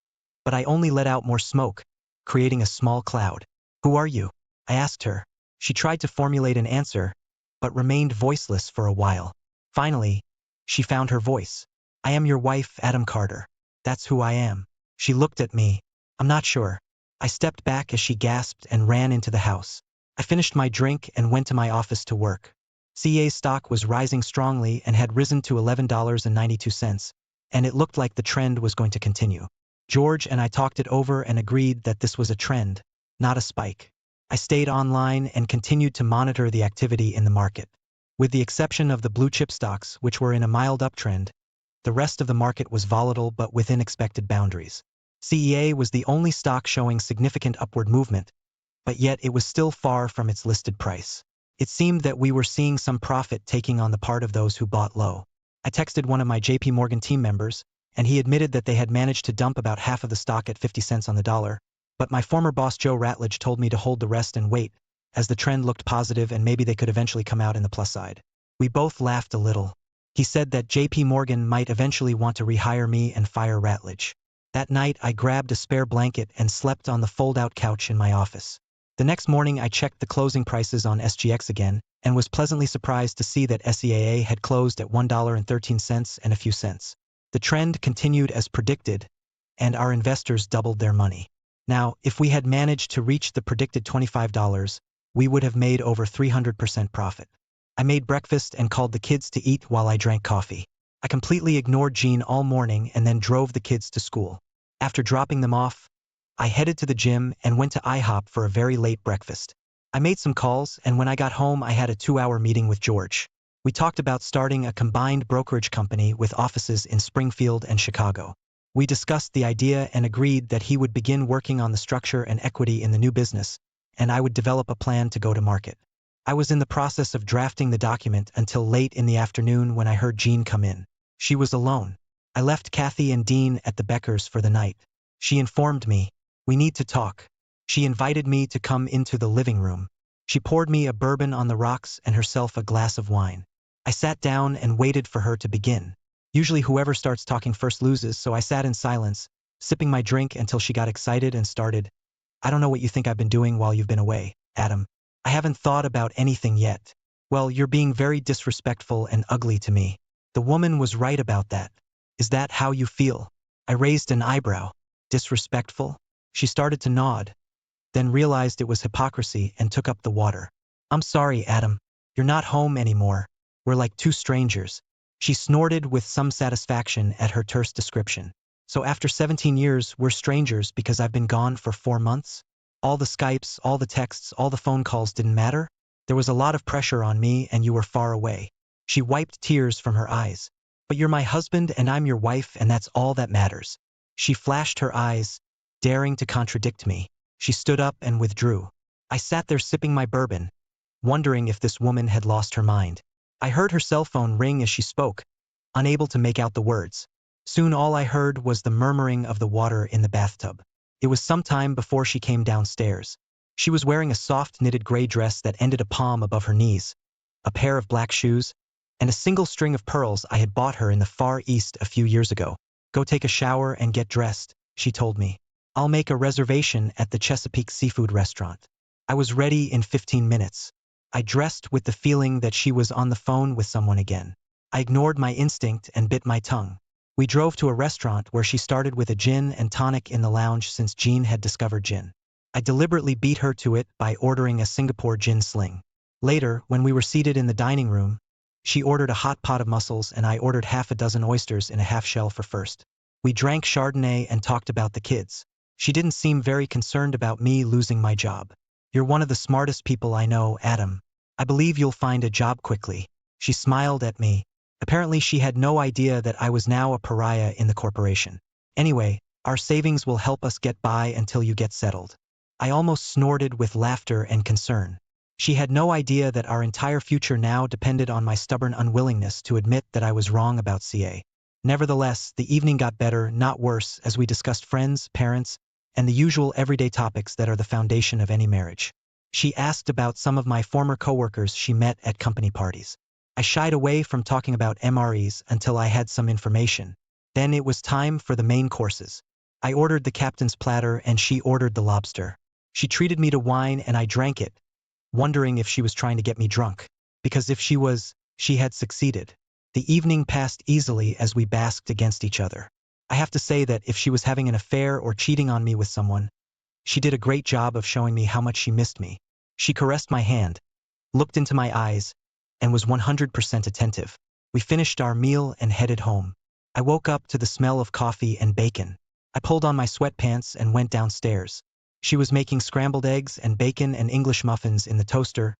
but I only let out more smoke, creating a small cloud. Who are you? I asked her. She tried to formulate an answer, but remained voiceless for a while. Finally, she found her voice. I am your wife, Adam Carter. That's who I am. She looked at me. I'm not sure. I stepped back as she gasped and ran into the house. I finished my drink and went to my office to work. CEA's stock was rising strongly and had risen to $11.92, and it looked like the trend was going to continue. George and I talked it over and agreed that this was a trend, not a spike. I stayed online and continued to monitor the activity in the market. With the exception of the blue-chip stocks, which were in a mild uptrend, the rest of the market was volatile but within expected boundaries. CEA was the only stock showing significant upward movement, but yet it was still far from its listed price. It seemed that we were seeing some profit taking on the part of those who bought low. I texted one of my JP Morgan team members, and he admitted that they had managed to dump about half of the stock at 50 cents on the dollar, but my former boss Joe Ratledge told me to hold the rest and wait, as the trend looked positive and maybe they could eventually come out in the plus side. We both laughed a little. He said that JP Morgan might eventually want to rehire me and fire Ratledge. That night I grabbed a spare blanket and slept on the fold-out couch in my office. The next morning I checked the closing prices on SGX again, and was pleasantly surprised to see that SEAA had closed at $1.13 and a few cents. The trend continued as predicted, and our investors doubled their money. Now, if we had managed to reach the predicted $25, we would have made over 300% profit. I made breakfast and called the kids to eat while I drank coffee. I completely ignored Jean all morning and then drove the kids to school. After dropping them off, I headed to the gym and went to IHOP for a very late breakfast. I made some calls, and when I got home I had a 2-hour meeting with George. We talked about starting a combined brokerage company with offices in Springfield and Chicago. We discussed the idea and agreed that he would begin working on the structure and equity in the new business, and I would develop a plan to go to market. I was in the process of drafting the document until late in the afternoon when I heard Jean come in. She was alone. I left Kathy and Dean at the Beckers for the night. She informed me, "We need to talk." She invited me to come into the living room. She poured me a bourbon on the rocks and herself a glass of wine. I sat down and waited for her to begin. Usually whoever starts talking first loses, so I sat in silence, sipping my drink until she got excited and started. "I don't know what you think I've been doing while you've been away, Adam. I haven't thought about anything yet." "Well, you're being very disrespectful and ugly to me." The woman was right about that. "Is that how you feel?" I raised an eyebrow. "Disrespectful?" She started to nod, then realized it was hypocrisy and took up the water. "I'm sorry, Adam. You're not home anymore. We're like two strangers." She snorted with some satisfaction at her terse description. "So after 17 years, we're strangers because I've been gone for 4 months? All the Skypes, all the texts, all the phone calls didn't matter? There was a lot of pressure on me and you were far away." She wiped tears from her eyes. "But you're my husband and I'm your wife, and that's all that matters." She flashed her eyes, daring to contradict me. She stood up and withdrew. I sat there sipping my bourbon, wondering if this woman had lost her mind. I heard her cell phone ring as she spoke, unable to make out the words. Soon all I heard was the murmuring of the water in the bathtub. It was some time before she came downstairs. She was wearing a soft knitted gray dress that ended a palm above her knees, a pair of black shoes, and a single string of pearls I had bought her in the Far East a few years ago. "Go take a shower and get dressed," she told me. "I'll make a reservation at the Chesapeake Seafood Restaurant." I was ready in 15 minutes. I dressed with the feeling that she was on the phone with someone again. I ignored my instinct and bit my tongue. We drove to a restaurant where she started with a gin and tonic in the lounge since Jean had discovered gin. I deliberately beat her to it by ordering a Singapore gin sling. Later, when we were seated in the dining room, she ordered a hot pot of mussels and I ordered half a dozen oysters in a half shell for first. We drank Chardonnay and talked about the kids. She didn't seem very concerned about me losing my job. "You're one of the smartest people I know, Adam. I believe you'll find a job quickly." She smiled at me. Apparently she had no idea that I was now a pariah in the corporation. "Anyway, our savings will help us get by until you get settled." I almost snorted with laughter and concern. She had no idea that our entire future now depended on my stubborn unwillingness to admit that I was wrong about CA. Nevertheless, the evening got better, not worse, as we discussed friends, parents, and the usual everyday topics that are the foundation of any marriage. She asked about some of my former coworkers she met at company parties. I shied away from talking about MREs until I had some information. Then it was time for the main courses. I ordered the captain's platter and she ordered the lobster. She treated me to wine and I drank it, wondering if she was trying to get me drunk. Because if she was, she had succeeded. The evening passed easily as we basked against each other. I have to say that if she was having an affair or cheating on me with someone, she did a great job of showing me how much she missed me. She caressed my hand, looked into my eyes, and was 100% attentive. We finished our meal and headed home. I woke up to the smell of coffee and bacon. I pulled on my sweatpants and went downstairs. She was making scrambled eggs and bacon and English muffins in the toaster.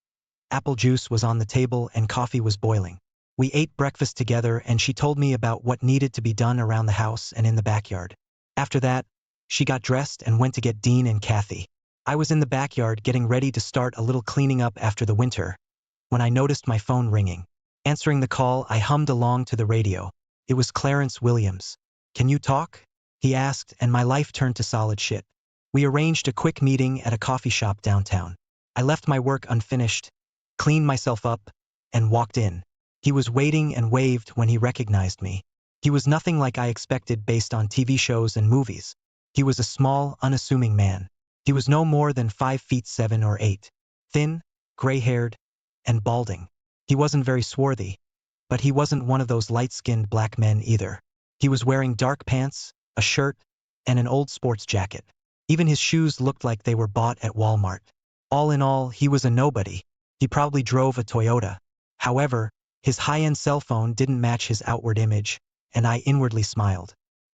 Apple juice was on the table and coffee was boiling. We ate breakfast together and she told me about what needed to be done around the house and in the backyard. After that, she got dressed and went to get Dean and Kathy. I was in the backyard getting ready to start a little cleaning up after the winter, when I noticed my phone ringing. Answering the call, I hummed along to the radio. It was Clarence Williams. "Can you talk?" he asked, and my life turned to solid shit. We arranged a quick meeting at a coffee shop downtown. I left my work unfinished, cleaned myself up, and walked in. He was waiting and waved when he recognized me. He was nothing like I expected based on TV shows and movies. He was a small, unassuming man. He was no more than 5'7" or 8. Thin, gray-haired, and balding. He wasn't very swarthy, but he wasn't one of those light-skinned black men either. He was wearing dark pants, a shirt, and an old sports jacket. Even his shoes looked like they were bought at Walmart. All in all, he was a nobody. He probably drove a Toyota. However, his high-end cell phone didn't match his outward image, and I inwardly smiled.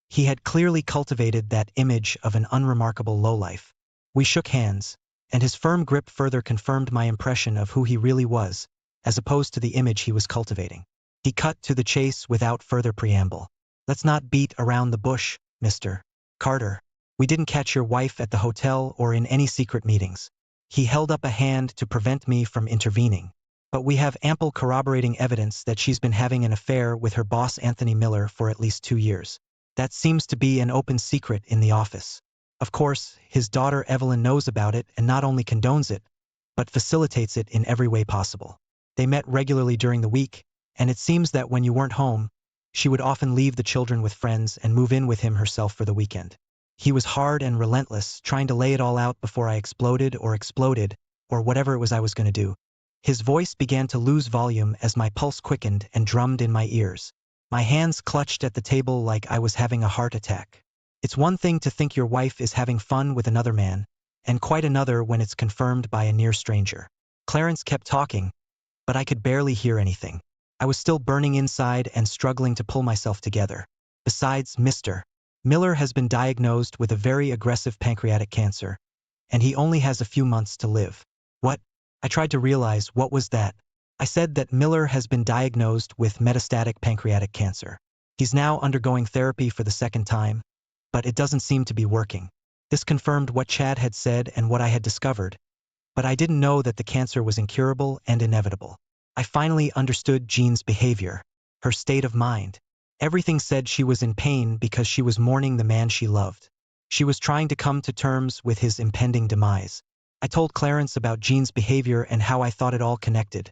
He had clearly cultivated that image of an unremarkable lowlife. We shook hands, and his firm grip further confirmed my impression of who he really was, as opposed to the image he was cultivating. He cut to the chase without further preamble. "Let's not beat around the bush, Mr. Carter. We didn't catch your wife at the hotel or in any secret meetings." He held up a hand to prevent me from intervening. "But we have ample corroborating evidence that she's been having an affair with her boss Anthony Miller for at least 2 years. That seems to be an open secret in the office. Of course, his daughter Evelyn knows about it and not only condones it, but facilitates it in every way possible. They met regularly during the week, and it seems that when you weren't home, she would often leave the children with friends and move in with him herself for the weekend. He was hard and relentless, trying to lay it all out before I exploded, or whatever it was I was going to do." His voice began to lose volume as my pulse quickened and drummed in my ears. My hands clutched at the table like I was having a heart attack. It's one thing to think your wife is having fun with another man, and quite another when it's confirmed by a near stranger. Clarence kept talking, but I could barely hear anything. I was still burning inside and struggling to pull myself together. "Besides, Mr. Miller has been diagnosed with a very aggressive pancreatic cancer, and he only has a few months to live." "What?" I tried to realize what was that. I said that Miller has been diagnosed with metastatic pancreatic cancer. He's now undergoing therapy for the second time, but it doesn't seem to be working. This confirmed what Chad had said and what I had discovered, but I didn't know that the cancer was incurable and inevitable. I finally understood Jean's behavior, her state of mind. Everything said she was in pain because she was mourning the man she loved. She was trying to come to terms with his impending demise. I told Clarence about Jean's behavior and how I thought it all connected.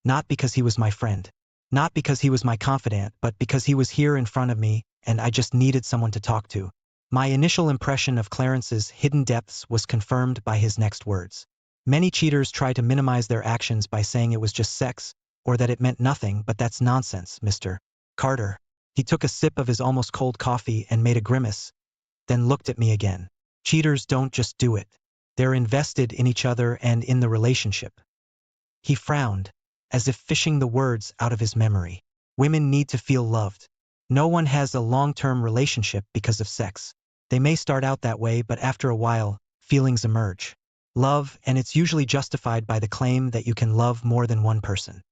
Not because he was my friend. Not because he was my confidant, but because he was here in front of me, and I just needed someone to talk to. My initial impression of Clarence's hidden depths was confirmed by his next words. "Many cheaters try to minimize their actions by saying it was just sex, or that it meant nothing, but that's nonsense, Mr. Carter." He took a sip of his almost cold coffee and made a grimace, then looked at me again. "Cheaters don't just do it. They're invested in each other and in the relationship." He frowned, as if fishing the words out of his memory. "Women need to feel loved. No one has a long-term relationship because of sex. They may start out that way, but after a while, feelings emerge. Love, and it's usually justified by the claim that you can love more than one person."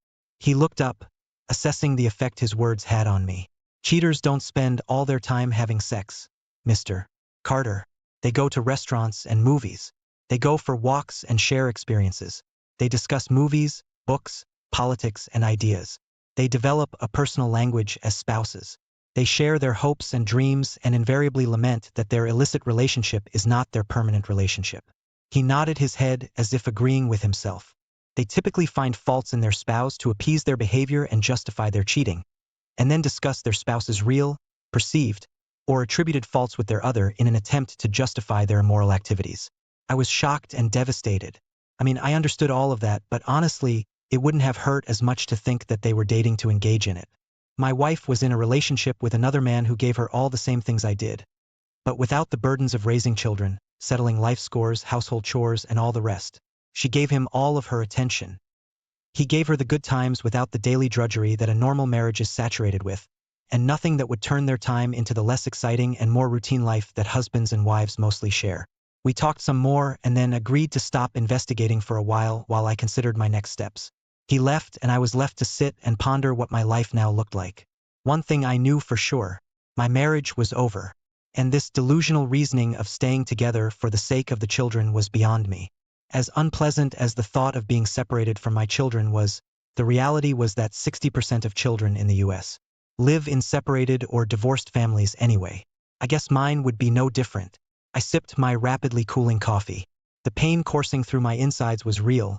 He looked up, assessing the effect his words had on me. "Cheaters don't spend all their time having sex, Mr. Carter. They go to restaurants and movies. They go for walks and share experiences. They discuss movies, books, politics, and ideas. They develop a personal language as spouses. They share their hopes and dreams and invariably lament that their illicit relationship is not their permanent relationship." He nodded his head as if agreeing with himself. "They typically find faults in their spouse to appease their behavior and justify their cheating, and then discuss their spouse's real, perceived, or attributed faults with their other in an attempt to justify their immoral activities." I was shocked and devastated. I understood all of that, but honestly, it wouldn't have hurt as much to think that they were dating to engage in it. My wife was in a relationship with another man who gave her all the same things I did, but without the burdens of raising children, settling life scores, household chores, and all the rest. She gave him all of her attention. He gave her the good times without the daily drudgery that a normal marriage is saturated with, and nothing that would turn their time into the less exciting and more routine life that husbands and wives mostly share. We talked some more and then agreed to stop investigating for a while I considered my next steps. He left, and I was left to sit and ponder what my life now looked like. One thing I knew for sure: my marriage was over. And this delusional reasoning of staying together for the sake of the children was beyond me. As unpleasant as the thought of being separated from my children was, the reality was that 60% of children in the US live in separated or divorced families anyway. I guess mine would be no different. I sipped my rapidly cooling coffee. The pain coursing through my insides was real,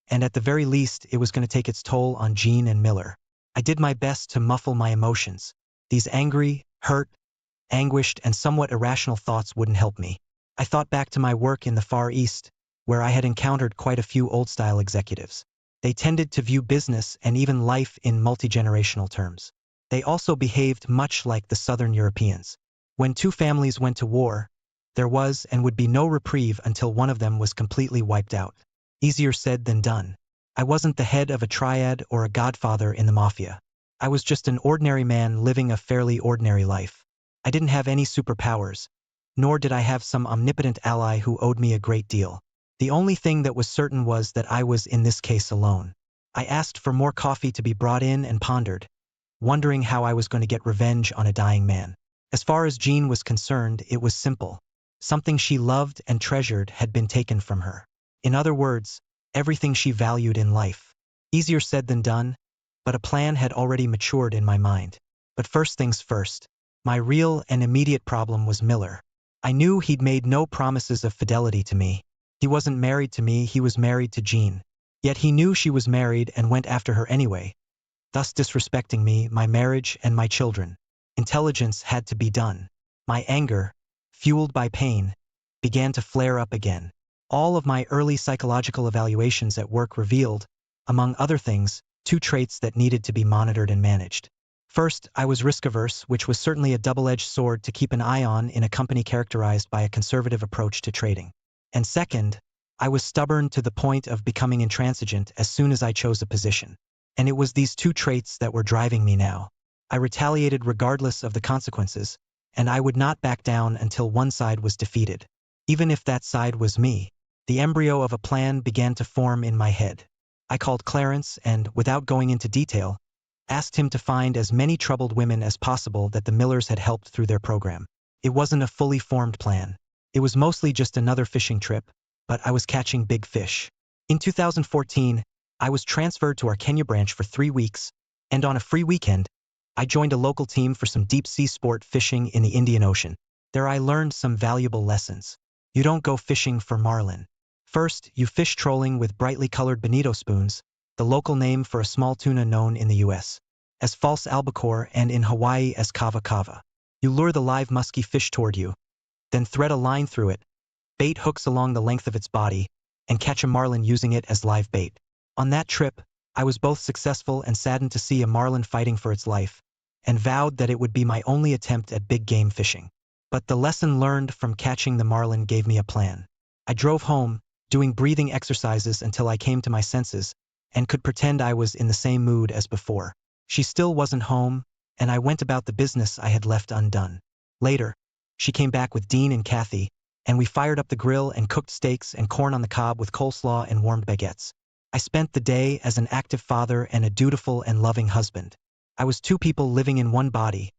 and at the very least, it was going to take its toll on Jean and Miller. I did my best to muffle my emotions. These angry, hurt, anguished, and somewhat irrational thoughts wouldn't help me. I thought back to my work in the Far East, where I had encountered quite a few old-style executives. They tended to view business and even life in multi-generational terms. They also behaved much like the Southern Europeans. When two families went to war, there was and would be no reprieve until one of them was completely wiped out. Easier said than done. I wasn't the head of a triad or a godfather in the mafia. I was just an ordinary man living a fairly ordinary life. I didn't have any superpowers, nor did I have some omnipotent ally who owed me a great deal. The only thing that was certain was that I was in this case alone. I asked for more coffee to be brought in and pondered, wondering how I was going to get revenge on a dying man. As far as Jean was concerned, it was simple. Something she loved and treasured had been taken from her. In other words, everything she valued in life. Easier said than done, but a plan had already matured in my mind. But first things first, my real and immediate problem was Miller. I knew he'd made no promises of fidelity to me. He wasn't married to me, he was married to Jean. Yet he knew she was married and went after her anyway, thus disrespecting me, my marriage, and my children. Intelligence had to be done. My anger, fueled by pain, began to flare up again. All of my early psychological evaluations at work revealed, among other things, two traits that needed to be monitored and managed. First, I was risk-averse, which was certainly a double-edged sword to keep an eye on in a company characterized by a conservative approach to trading. And second, I was stubborn to the point of becoming intransigent as soon as I chose a position. And it was these two traits that were driving me now. I retaliated regardless of the consequences, and I would not back down until one side was defeated. Even if that side was me. The embryo of a plan began to form in my head. I called Clarence and, without going into detail, asked him to find as many troubled women as possible that the Millers had helped through their program. It wasn't a fully formed plan. It was mostly just another fishing trip, but I was catching big fish. In 2014, I was transferred to our Kenya branch for 3 weeks, and on a free weekend, I joined a local team for some deep-sea sport fishing in the Indian Ocean. There I learned some valuable lessons. You don't go fishing for marlin. First, you fish trolling with brightly colored bonito spoons, the local name for a small tuna known in the US as false albacore and in Hawaii as kava kava. You lure the live musky fish toward you, then thread a line through it, bait hooks along the length of its body, and catch a marlin using it as live bait. On that trip, I was both successful and saddened to see a marlin fighting for its life, and vowed that it would be my only attempt at big game fishing. But the lesson learned from catching the marlin gave me a plan. I drove home, doing breathing exercises until I came to my senses, and could pretend I was in the same mood as before. She still wasn't home, and I went about the business I had left undone. Later, she came back with Dean and Kathy, and we fired up the grill and cooked steaks and corn on the cob with coleslaw and warmed baguettes. I spent the day as an active father and a dutiful and loving husband. I was two people living in one body,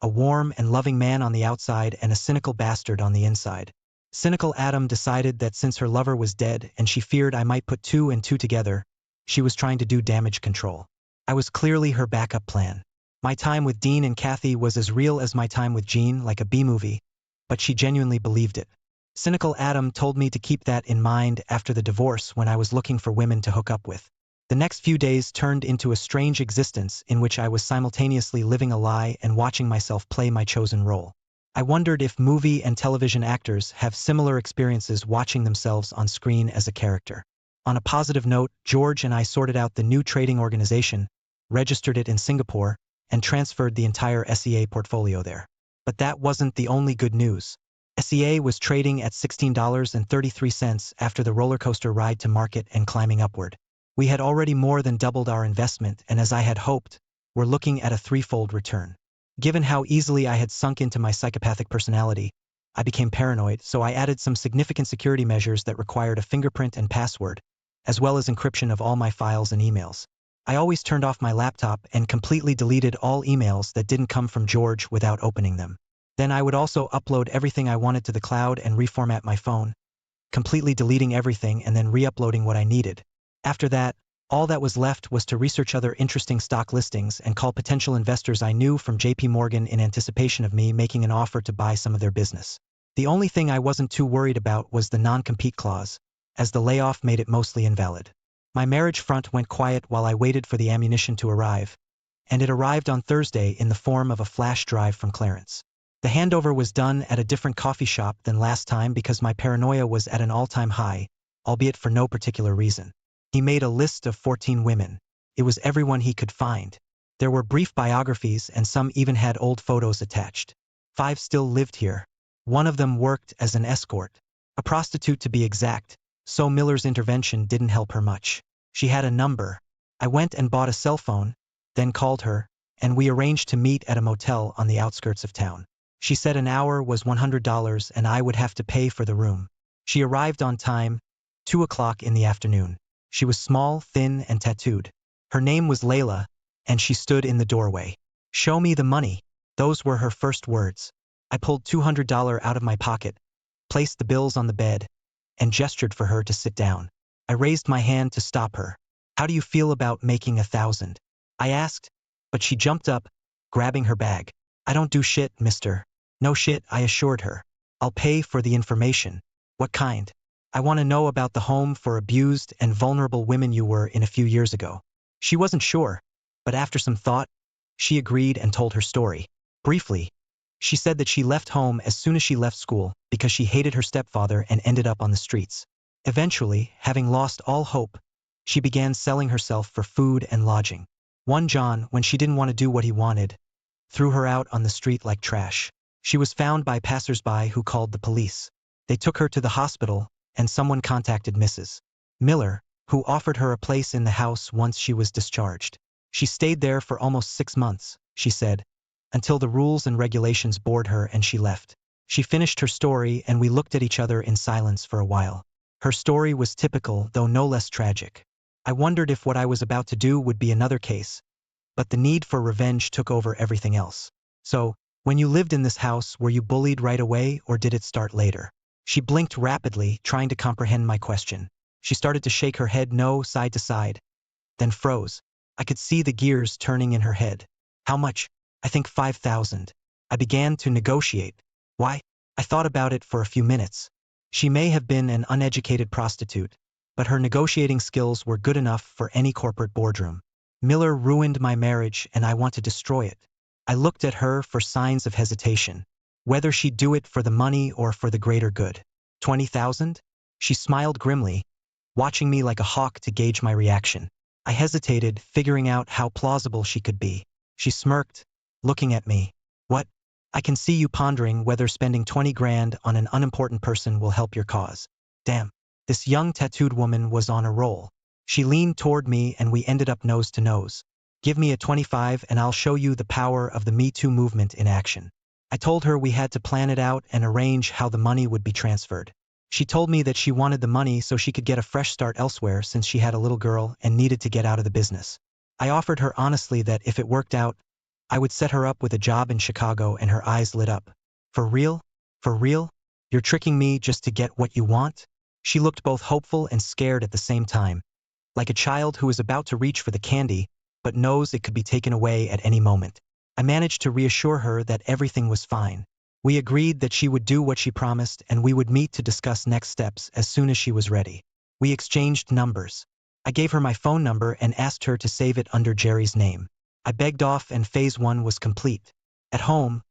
a warm and loving man on the outside and a cynical bastard on the inside. Cynical Adam decided that since her lover was dead and she feared I might put two and two together, she was trying to do damage control. I was clearly her backup plan. My time with Dean and Kathy was as real as my time with Jean, like a B-movie, but she genuinely believed it. Cynical Adam told me to keep that in mind after the divorce when I was looking for women to hook up with. The next few days turned into a strange existence in which I was simultaneously living a lie and watching myself play my chosen role. I wondered if movie and television actors have similar experiences watching themselves on screen as a character. On a positive note, George and I sorted out the new trading organization, registered it in Singapore, and transferred the entire SEA portfolio there. But that wasn't the only good news. SEA was trading at $16.33 after the roller coaster ride to market and climbing upward. We had already more than doubled our investment, and as I had hoped, were looking at a threefold return. Given how easily I had sunk into my psychopathic personality, I became paranoid, so I added some significant security measures that required a fingerprint and password, as well as encryption of all my files and emails. I always turned off my laptop and completely deleted all emails that didn't come from George without opening them. Then I would also upload everything I wanted to the cloud and reformat my phone, completely deleting everything and then re-uploading what I needed. After that, all that was left was to research other interesting stock listings and call potential investors I knew from JP Morgan in anticipation of me making an offer to buy some of their business. The only thing I wasn't too worried about was the non-compete clause, as the layoff made it mostly invalid. My marriage front went quiet while I waited for the ammunition to arrive, and it arrived on Thursday in the form of a flash drive from Clarence. The handover was done at a different coffee shop than last time because my paranoia was at an all-time high, albeit for no particular reason. He made a list of 14 women. It was everyone he could find. There were brief biographies and some even had old photos attached. 5 still lived here. One of them worked as an escort, a prostitute to be exact, so Miller's intervention didn't help her much. She had a number. I went and bought a cell phone, then called her, and we arranged to meet at a motel on the outskirts of town. She said an hour was $100 and I would have to pay for the room. She arrived on time, 2 o'clock in the afternoon. She was small, thin, and tattooed. Her name was Layla, and she stood in the doorway. "Show me the money." Those were her first words. I pulled $200 out of my pocket, placed the bills on the bed, and gestured for her to sit down. I raised my hand to stop her. "How do you feel about making 1,000? I asked, but she jumped up, grabbing her bag. "I don't do shit, mister." "No shit," I assured her. "I'll pay for the information." "What kind?" "I want to know about the home for abused and vulnerable women you were in a few years ago." She wasn't sure, but after some thought, she agreed and told her story. Briefly, she said that she left home as soon as she left school because she hated her stepfather and ended up on the streets. Eventually, having lost all hope, she began selling herself for food and lodging. One John, when she didn't want to do what he wanted, threw her out on the street like trash. She was found by passers-by who called the police. They took her to the hospital, and someone contacted Mrs. Miller, who offered her a place in the house once she was discharged. She stayed there for almost 6 months, she said, until the rules and regulations bored her and she left. She finished her story and we looked at each other in silence for a while. Her story was typical, though no less tragic. I wondered if what I was about to do would be another case, but the need for revenge took over everything else. "So, when you lived in this house, were you bullied right away or did it start later?" She blinked rapidly, trying to comprehend my question. She started to shake her head no, side to side, then froze. I could see the gears turning in her head. "How much?" "I think 5,000. I began to negotiate. "Why?" I thought about it for a few minutes. She may have been an uneducated prostitute, but her negotiating skills were good enough for any corporate boardroom. "Miller ruined my marriage and I want to destroy it." I looked at her for signs of hesitation, whether she'd do it for the money or for the greater good. 20,000? She smiled grimly, watching me like a hawk to gauge my reaction. I hesitated, figuring out how plausible she could be. She smirked, looking at me. "What? I can see you pondering whether spending 20 grand on an unimportant person will help your cause." Damn, this young tattooed woman was on a roll. She leaned toward me and we ended up nose to nose. "Give me a 25 and I'll show you the power of the Me Too movement in action." I told her we had to plan it out and arrange how the money would be transferred. She told me that she wanted the money so she could get a fresh start elsewhere since she had a little girl and needed to get out of the business. I offered her honestly that if it worked out, I would set her up with a job in Chicago, and her eyes lit up. "For real? For real? You're tricking me just to get what you want?" She looked both hopeful and scared at the same time, like a child who is about to reach for the candy, but knows it could be taken away at any moment. I managed to reassure her that everything was fine. We agreed that she would do what she promised and we would meet to discuss next steps as soon as she was ready. We exchanged numbers. I gave her my phone number and asked her to save it under Jerry's name. I begged off and phase 1 was complete. At home,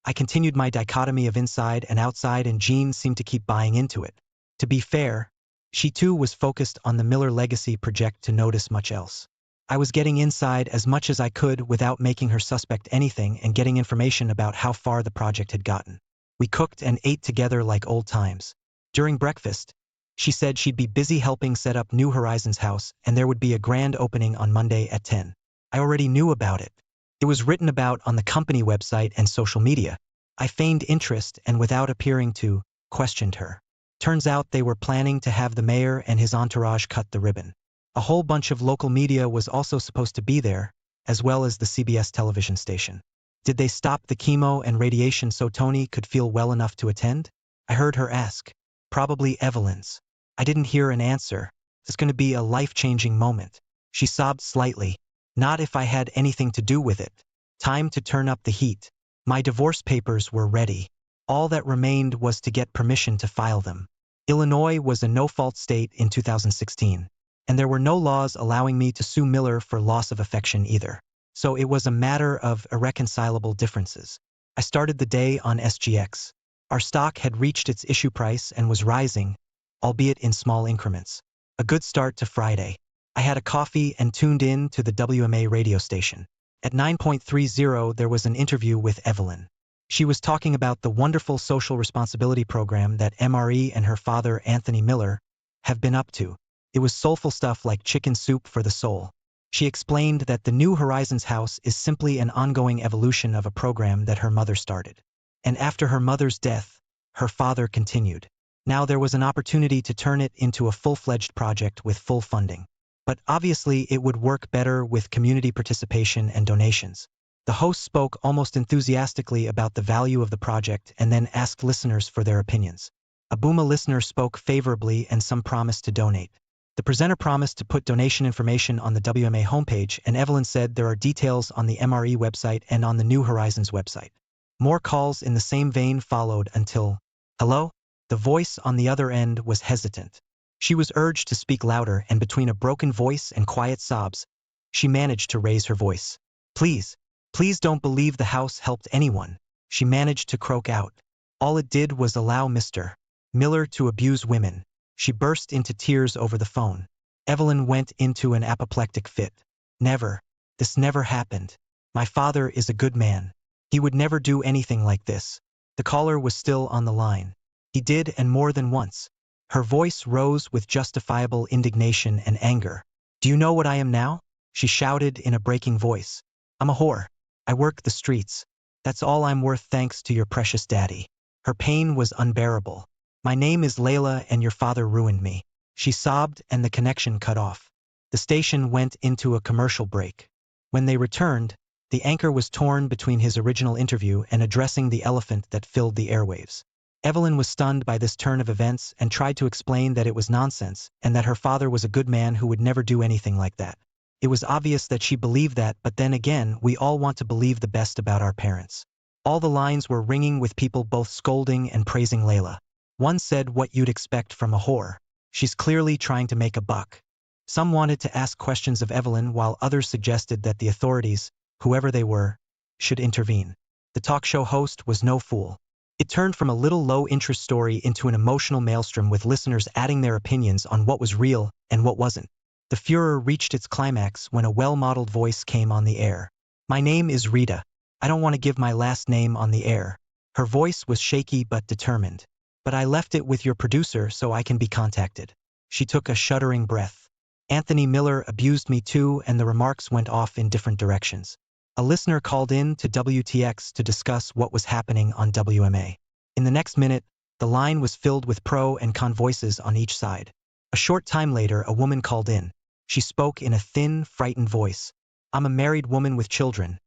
I continued my dichotomy of inside and outside, and Jean seemed to keep buying into it. To be fair, she too was focused on the Miller legacy project to notice much else. I was getting inside as much as I could without making her suspect anything and getting information about how far the project had gotten. We cooked and ate together like old times. During breakfast, she said she'd be busy helping set up New Horizons house and there would be a grand opening on Monday at 10. I already knew about it. It was written about on the company website and social media. I feigned interest and without appearing to, questioned her. Turns out they were planning to have the mayor and his entourage cut the ribbon. A whole bunch of local media was also supposed to be there, as well as the CBS television station. Did they stop the chemo and radiation so Tony could feel well enough to attend? I heard her ask. Probably Evelyn's. I didn't hear an answer. It's going to be a life-changing moment. She sobbed slightly. Not if I had anything to do with it. Time to turn up the heat. My divorce papers were ready. All that remained was to get permission to file them. Illinois was a no-fault state in 2016, and there were no laws allowing me to sue Miller for loss of affection either. So it was a matter of irreconcilable differences. I started the day on SGX. Our stock had reached its issue price and was rising, albeit in small increments. A good start to Friday. I had a coffee and tuned in to the WMA radio station. At 9:30 there was an interview with Evelyn. She was talking about the wonderful social responsibility program that MRE and her father Anthony Miller have been up to. It was soulful stuff like chicken soup for the soul. She explained that the New Horizons house is simply an ongoing evolution of a program that her mother started. And after her mother's death, her father continued. Now there was an opportunity to turn it into a full-fledged project with full funding. But obviously it would work better with community participation and donations. The host spoke almost enthusiastically about the value of the project and then asked listeners for their opinions. A Booma listener spoke favorably and some promised to donate. The presenter promised to put donation information on the WMA homepage, and Evelyn said there are details on the MRE website and on the New Horizons website. More calls in the same vein followed until, "Hello?" The voice on the other end was hesitant. She was urged to speak louder, and between a broken voice and quiet sobs, she managed to raise her voice. "Please, please don't believe the house helped anyone," she managed to croak out. "All it did was allow Mr. Miller to abuse women." She burst into tears over the phone. Evelyn went into an apoplectic fit. "Never. This never happened. My father is a good man. He would never do anything like this." The caller was still on the line. "He did, and more than once." Her voice rose with justifiable indignation and anger. "Do you know what I am now?" she shouted in a breaking voice. "I'm a whore. I work the streets. That's all I'm worth thanks to your precious daddy." Her pain was unbearable. "My name is Layla and your father ruined me." She sobbed and the connection cut off. The station went into a commercial break. When they returned, the anchor was torn between his original interview and addressing the elephant that filled the airwaves. Evelyn was stunned by this turn of events and tried to explain that it was nonsense and that her father was a good man who would never do anything like that. It was obvious that she believed that, but then again, we all want to believe the best about our parents. All the lines were ringing with people both scolding and praising Layla. One said, "What you'd expect from a whore. She's clearly trying to make a buck." Some wanted to ask questions of Evelyn, while others suggested that the authorities, whoever they were, should intervene. The talk show host was no fool. It turned from a little low-interest story into an emotional maelstrom with listeners adding their opinions on what was real and what wasn't. The furor reached its climax when a well-modeled voice came on the air. "My name is Rita. I don't want to give my last name on the air." Her voice was shaky but determined. "But I left it with your producer so I can be contacted." She took a shuddering breath. "Anthony Miller abused me too," and the remarks went off in different directions. A listener called in to WTX to discuss what was happening on WMA. In the next minute, the line was filled with pro and con voices on each side. A short time later, a woman called in. She spoke in a thin, frightened voice. "I'm a married woman with children,"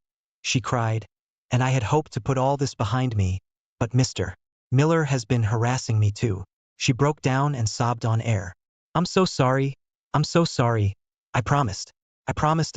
she cried, "and I had hoped to put all this behind me, but Mr. Miller has been harassing me too." She broke down and sobbed on air. "I'm so sorry. I'm so sorry. I promised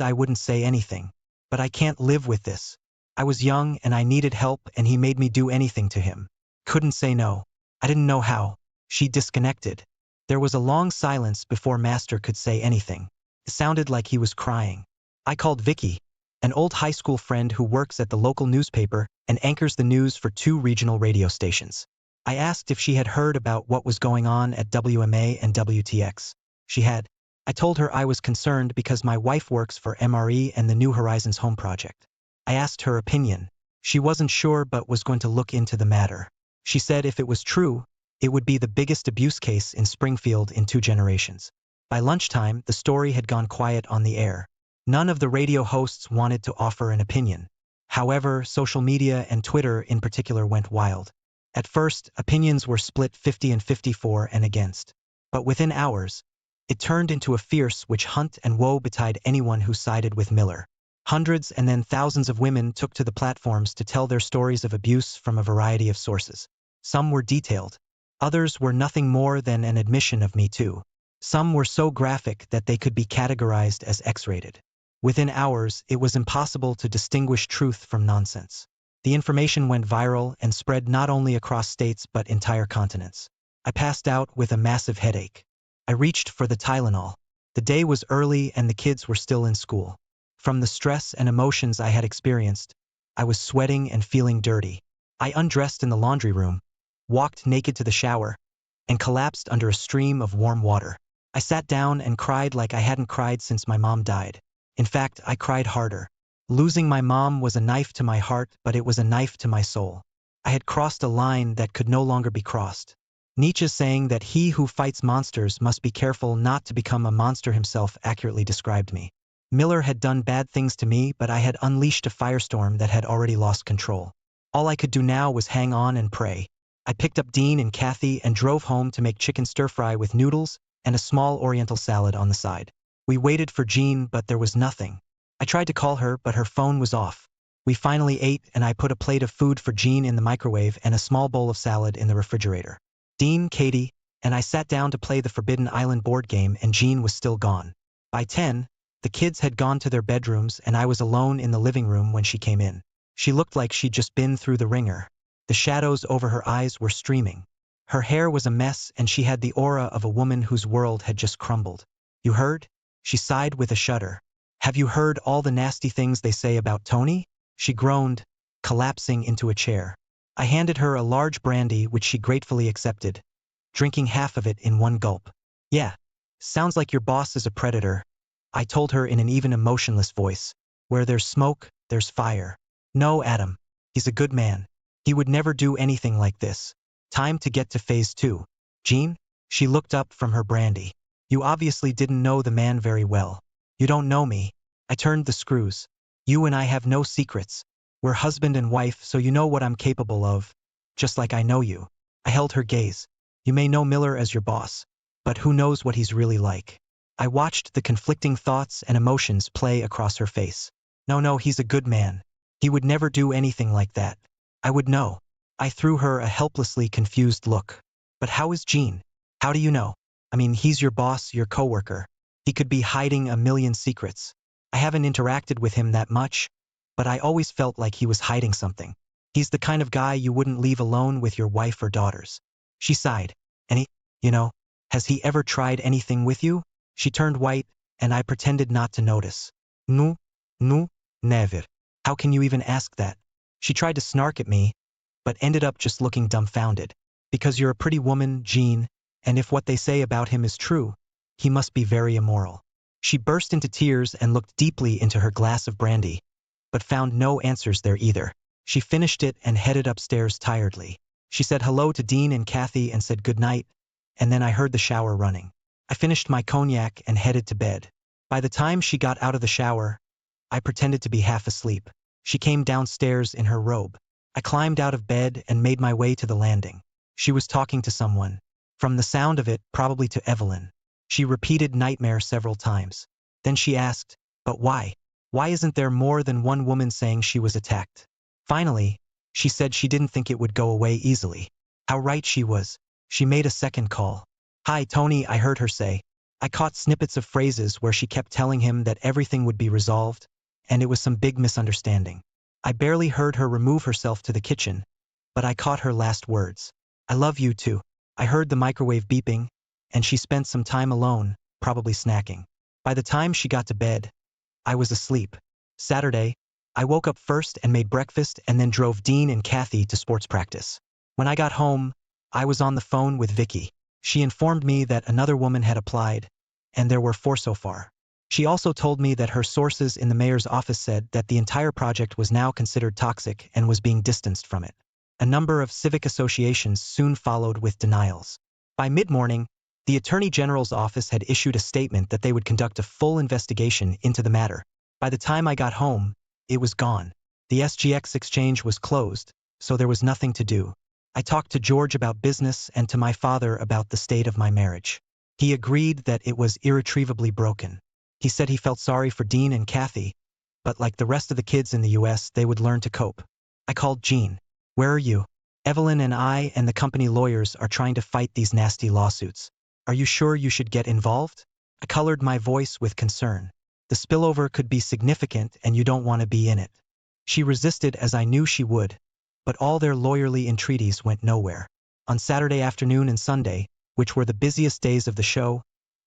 I wouldn't say anything. But I can't live with this. I was young and I needed help and he made me do anything to him. Couldn't say no. I didn't know how." She disconnected. There was a long silence before Master could say anything. It sounded like he was crying. I called Vicky, an old high school friend who works at the local newspaper and anchors the news for 2 regional radio stations. I asked if she had heard about what was going on at WMA and WTX. She had. I told her I was concerned because my wife works for MRE and the New Horizons Home Project. I asked her opinion. She wasn't sure but was going to look into the matter. She said if it was true, it would be the biggest abuse case in Springfield in 2 generations. By lunchtime, the story had gone quiet on the air. None of the radio hosts wanted to offer an opinion. However, social media and Twitter in particular went wild. At first, opinions were split 50 and 54 and against. But within hours, it turned into a fierce which hunt and woe betide anyone who sided with Miller. Hundreds and then thousands of women took to the platforms to tell their stories of abuse from a variety of sources. Some were detailed. Others were nothing more than an admission of Me Too. Some were so graphic that they could be categorized as X-rated. Within hours, it was impossible to distinguish truth from nonsense. The information went viral and spread not only across states but entire continents. I passed out with a massive headache. I reached for the Tylenol. The day was early and the kids were still in school. From the stress and emotions I had experienced, I was sweating and feeling dirty. I undressed in the laundry room, walked naked to the shower, and collapsed under a stream of warm water. I sat down and cried like I hadn't cried since my mom died. In fact, I cried harder. Losing my mom was a knife to my heart, but it was a knife to my soul. I had crossed a line that could no longer be crossed. Nietzsche's saying that he who fights monsters must be careful not to become a monster himself accurately described me. Miller had done bad things to me, but I had unleashed a firestorm that had already lost control. All I could do now was hang on and pray. I picked up Dean and Kathy and drove home to make chicken stir-fry with noodles and a small oriental salad on the side. We waited for Jean, but there was nothing. I tried to call her, but her phone was off. We finally ate, and I put a plate of food for Jean in the microwave and a small bowl of salad in the refrigerator. Dean, Katie, and I sat down to play the Forbidden Island board game, and Jean was still gone. By 10, the kids had gone to their bedrooms, and I was alone in the living room when she came in. She looked like she'd just been through the ringer. The shadows over her eyes were streaming. Her hair was a mess, and she had the aura of a woman whose world had just crumbled. "You heard?" She sighed with a shudder. "Have you heard all the nasty things they say about Tony?" She groaned, collapsing into a chair. I handed her a large brandy, which she gratefully accepted, drinking half of it in one gulp. "Yeah, sounds like your boss is a predator," I told her in an even emotionless voice. "Where there's smoke, there's fire." "No, Adam. He's a good man. He would never do anything like this. Time to get to phase 2. Jean?" She looked up from her brandy. "You obviously didn't know the man very well." "You don't know me." I turned the screws. "You and I have no secrets. We're husband and wife, so you know what I'm capable of, just like I know you." I held her gaze. "You may know Miller as your boss, but who knows what he's really like." I watched the conflicting thoughts and emotions play across her face. No, he's a good man. He would never do anything like that. I would know." I threw her a helplessly confused look. "But how is Jean? How do you know? I mean, he's your boss, your coworker. He could be hiding a million secrets. I haven't interacted with him that much, but I always felt like he was hiding something. He's the kind of guy you wouldn't leave alone with your wife or daughters." She sighed. "And has he ever tried anything with you?" She turned white, and I pretended not to notice. No, never." "How can you even ask that?" She tried to snark at me, but ended up just looking dumbfounded. "Because you're a pretty woman, Jean, and if what they say about him is true, he must be very immoral." She burst into tears and looked deeply into her glass of brandy, but found no answers there either. She finished it and headed upstairs tiredly. She said hello to Dean and Kathy and said goodnight, and then I heard the shower running. I finished my cognac and headed to bed. By the time she got out of the shower, I pretended to be half asleep. She came downstairs in her robe. I climbed out of bed and made my way to the landing. She was talking to someone. From the sound of it, probably to Evelyn. She repeated nightmare several times. Then she asked, "But why? Why isn't there more than one woman saying she was attacked?" Finally, she said she didn't think it would go away easily. How right she was. She made a second call. "Hi, Tony," I heard her say. I caught snippets of phrases where she kept telling him that everything would be resolved, and it was some big misunderstanding. I barely heard her remove herself to the kitchen, but I caught her last words. "I love you too." I heard the microwave beeping, and she spent some time alone, probably snacking. By the time she got to bed, I was asleep. Saturday, I woke up first and made breakfast and then drove Dean and Kathy to sports practice. When I got home, I was on the phone with Vicky. She informed me that another woman had applied, and there were 4 so far. She also told me that her sources in the mayor's office said that the entire project was now considered toxic and was being distanced from it. A number of civic associations soon followed with denials. By mid-morning, the Attorney General's office had issued a statement that they would conduct a full investigation into the matter. By the time I got home, it was gone. The SGX exchange was closed, so there was nothing to do. I talked to George about business and to my father about the state of my marriage. He agreed that it was irretrievably broken. He said he felt sorry for Dean and Kathy, but like the rest of the kids in the US, they would learn to cope. I called Jean. Where are you? Evelyn and I and the company lawyers are trying to fight these nasty lawsuits. Are you sure you should get involved? I colored my voice with concern. The spillover could be significant and you don't want to be in it. She resisted as I knew she would, but all their lawyerly entreaties went nowhere. On Saturday afternoon and Sunday, which were the busiest days of the show,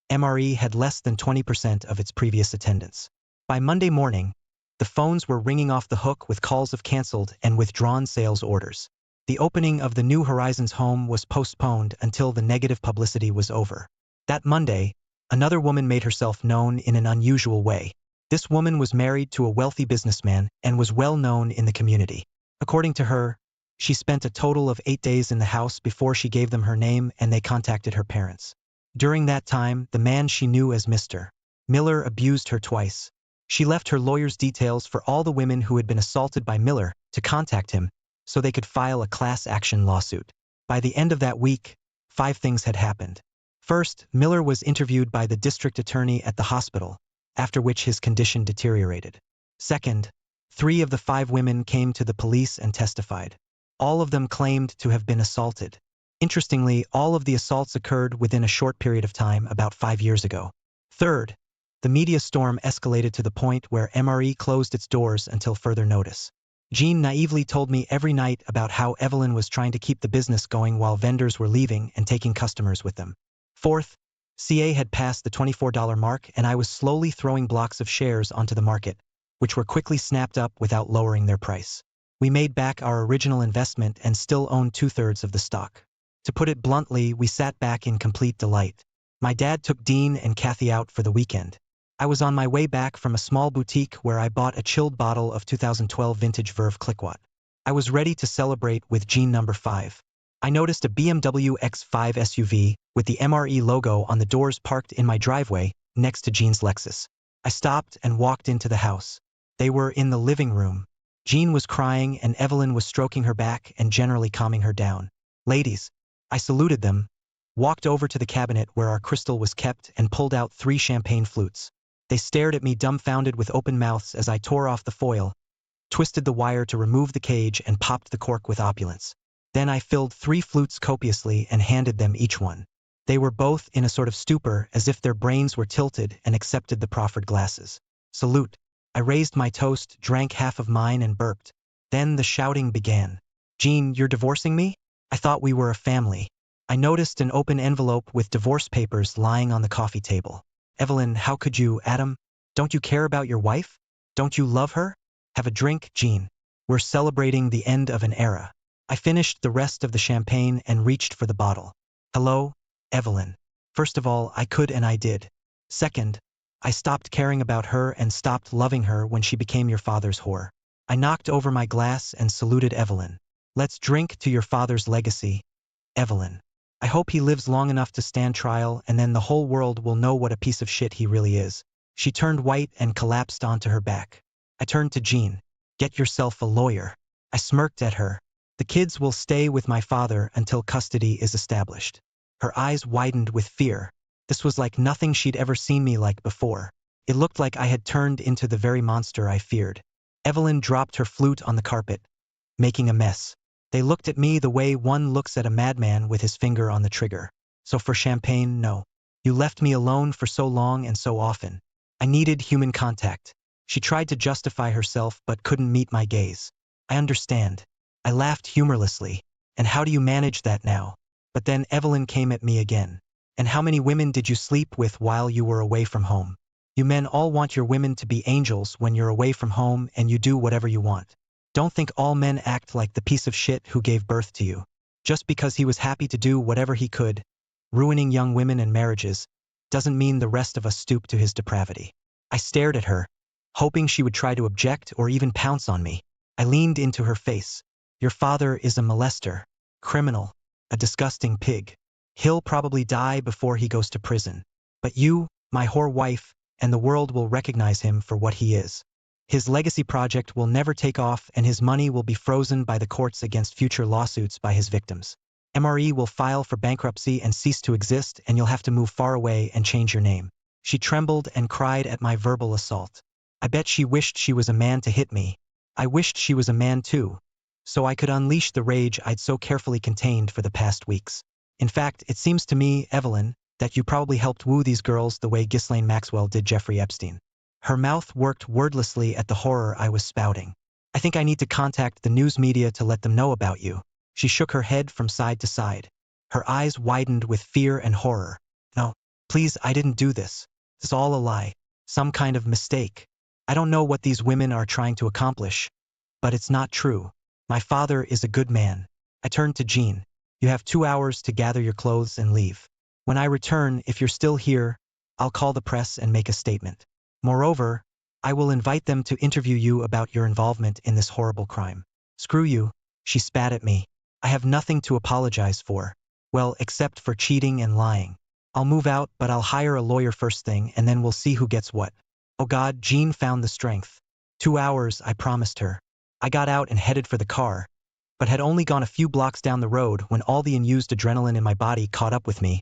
MRE had less than 20% of its previous attendance. By Monday morning, the phones were ringing off the hook with calls of canceled and withdrawn sales orders. The opening of the New Horizons home was postponed until the negative publicity was over. That Monday, another woman made herself known in an unusual way. This woman was married to a wealthy businessman and was well known in the community. According to her, she spent a total of 8 days in the house before she gave them her name and they contacted her parents. During that time, the man she knew as Mr. Miller abused her twice. She left her lawyer's details for all the women who had been assaulted by Miller to contact him so they could file a class action lawsuit. By the end of that week, 5 things had happened. First, Miller was interviewed by the district attorney at the hospital, after which his condition deteriorated. Second, 3 of the 5 women came to the police and testified. All of them claimed to have been assaulted. Interestingly, all of the assaults occurred within a short period of time, about 5 years ago. Third, the media storm escalated to the point where MRE closed its doors until further notice. Jean naively told me every night about how Evelyn was trying to keep the business going while vendors were leaving and taking customers with them. Fourth, CA had passed the $24 mark and I was slowly throwing blocks of shares onto the market, which were quickly snapped up without lowering their price. We made back our original investment and still owned 2/3 of the stock. To put it bluntly, we sat back in complete delight. My dad took Dean and Kathy out for the weekend. I was on my way back from a small boutique where I bought a chilled bottle of 2012 vintage Verve Clicquot. I was ready to celebrate with Jean number 5. I noticed a BMW X5 SUV with the MRE logo on the doors parked in my driveway next to Jean's Lexus. I stopped and walked into the house. They were in the living room. Jean was crying and Evelyn was stroking her back and generally calming her down. Ladies, I saluted them, walked over to the cabinet where our crystal was kept and pulled out 3 champagne flutes. They stared at me dumbfounded with open mouths as I tore off the foil, twisted the wire to remove the cage and popped the cork with opulence. Then I filled 3 flutes copiously and handed them each one. They were both in a sort of stupor as if their brains were tilted and accepted the proffered glasses. Salute. I raised my toast, drank half of mine and burped. Then the shouting began. Jean, you're divorcing me? I thought we were a family. I noticed an open envelope with divorce papers lying on the coffee table. Evelyn, how could you, Adam? Don't you care about your wife? Don't you love her? Have a drink, Jean. We're celebrating the end of an era. I finished the rest of the champagne and reached for the bottle. Hello, Evelyn. First of all, I could and I did. Second, I stopped caring about her and stopped loving her when she became your father's whore. I knocked over my glass and saluted Evelyn. Let's drink to your father's legacy, Evelyn. I hope he lives long enough to stand trial and then the whole world will know what a piece of shit he really is. She turned white and collapsed onto her back. I turned to Jean. Get yourself a lawyer. I smirked at her. The kids will stay with my father until custody is established. Her eyes widened with fear. This was like nothing she'd ever seen me like before. It looked like I had turned into the very monster I feared. Evelyn dropped her flute on the carpet, making a mess. They looked at me the way one looks at a madman with his finger on the trigger. So for champagne, no. You left me alone for so long and so often. I needed human contact. She tried to justify herself but couldn't meet my gaze. I understand. I laughed humorlessly. And how do you manage that now? But then Evelyn came at me again. And how many women did you sleep with while you were away from home? You men all want your women to be angels when you're away from home and you do whatever you want. Don't think all men act like the piece of shit who gave birth to you. Just because he was happy to do whatever he could, ruining young women and marriages, doesn't mean the rest of us stoop to his depravity. I stared at her, hoping she would try to object or even pounce on me. I leaned into her face. Your father is a molester, criminal, a disgusting pig. He'll probably die before he goes to prison. But you, my whore wife, and the world will recognize him for what he is. His legacy project will never take off and his money will be frozen by the courts against future lawsuits by his victims. MRE will file for bankruptcy and cease to exist and you'll have to move far away and change your name. She trembled and cried at my verbal assault. I bet she wished she was a man to hit me. I wished she was a man too, so I could unleash the rage I'd so carefully contained for the past weeks. In fact, it seems to me, Evelyn, that you probably helped woo these girls the way Ghislaine Maxwell did Jeffrey Epstein. Her mouth worked wordlessly at the horror I was spouting. I think I need to contact the news media to let them know about you. She shook her head from side to side. Her eyes widened with fear and horror. No, please, I didn't do this. It's all a lie. Some kind of mistake. I don't know what these women are trying to accomplish, but it's not true. My father is a good man. I turned to Jean. You have 2 hours to gather your clothes and leave. When I return, if you're still here, I'll call the press and make a statement. Moreover, I will invite them to interview you about your involvement in this horrible crime. Screw you, she spat at me. I have nothing to apologize for. Well, except for cheating and lying. I'll move out, but I'll hire a lawyer first thing and then we'll see who gets what. Oh God, Jean found the strength. 2 hours, I promised her. I got out and headed for the car, but had only gone a few blocks down the road when all the unused adrenaline in my body caught up with me,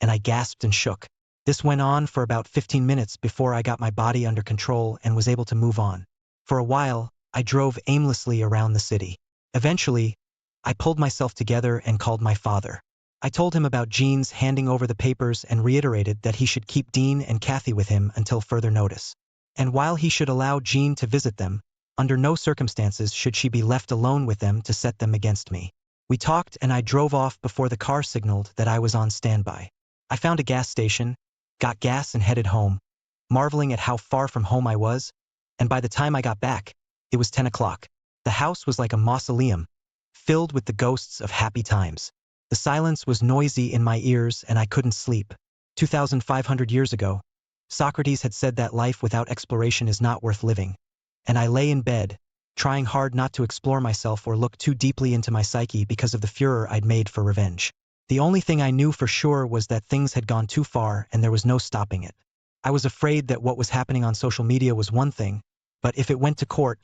and I gasped and shook. This went on for about 15 minutes before I got my body under control and was able to move on. For a while, I drove aimlessly around the city. Eventually, I pulled myself together and called my father. I told him about Jean's handing over the papers and reiterated that he should keep Dean and Kathy with him until further notice. And while he should allow Jean to visit them, under no circumstances should she be left alone with them to set them against me. We talked and I drove off before the car signaled that I was on standby. I found a gas station, got gas and headed home, marveling at how far from home I was, and by the time I got back, it was 10 o'clock. The house was like a mausoleum, filled with the ghosts of happy times. The silence was noisy in my ears and I couldn't sleep. 2,500 years ago, Socrates had said that life without exploration is not worth living. And I lay in bed, trying hard not to explore myself or look too deeply into my psyche because of the furor I'd made for revenge. The only thing I knew for sure was that things had gone too far and there was no stopping it. I was afraid that what was happening on social media was one thing, but if it went to court,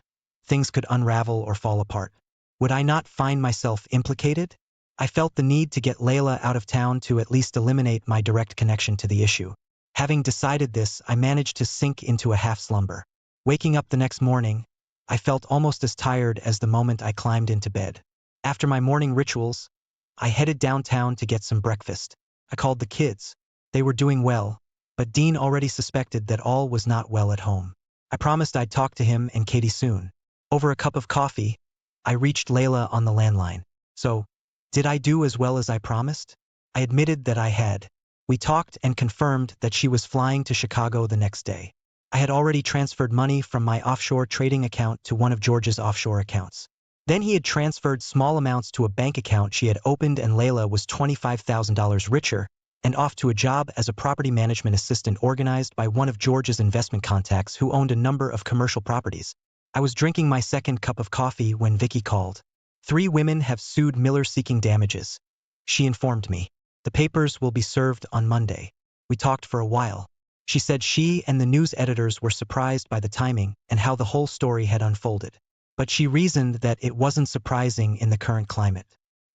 things could unravel or fall apart. Would I not find myself implicated? I felt the need to get Layla out of town to at least eliminate my direct connection to the issue. Having decided this, I managed to sink into a half slumber. Waking up the next morning, I felt almost as tired as the moment I climbed into bed. After my morning rituals, I headed downtown to get some breakfast. I called the kids. They were doing well, but Dean already suspected that all was not well at home. I promised I'd talk to him and Katie soon. Over a cup of coffee, I reached Layla on the landline. So, did I do as well as I promised? I admitted that I had. We talked and confirmed that she was flying to Chicago the next day. I had already transferred money from my offshore trading account to one of George's offshore accounts. Then he had transferred small amounts to a bank account she had opened and Layla was $25,000 richer and off to a job as a property management assistant organized by one of George's investment contacts who owned a number of commercial properties. I was drinking my second cup of coffee when Vicky called. 3 women have sued Miller seeking damages. She informed me. The papers will be served on Monday. We talked for a while. She said she and the news editors were surprised by the timing and how the whole story had unfolded. But she reasoned that it wasn't surprising in the current climate.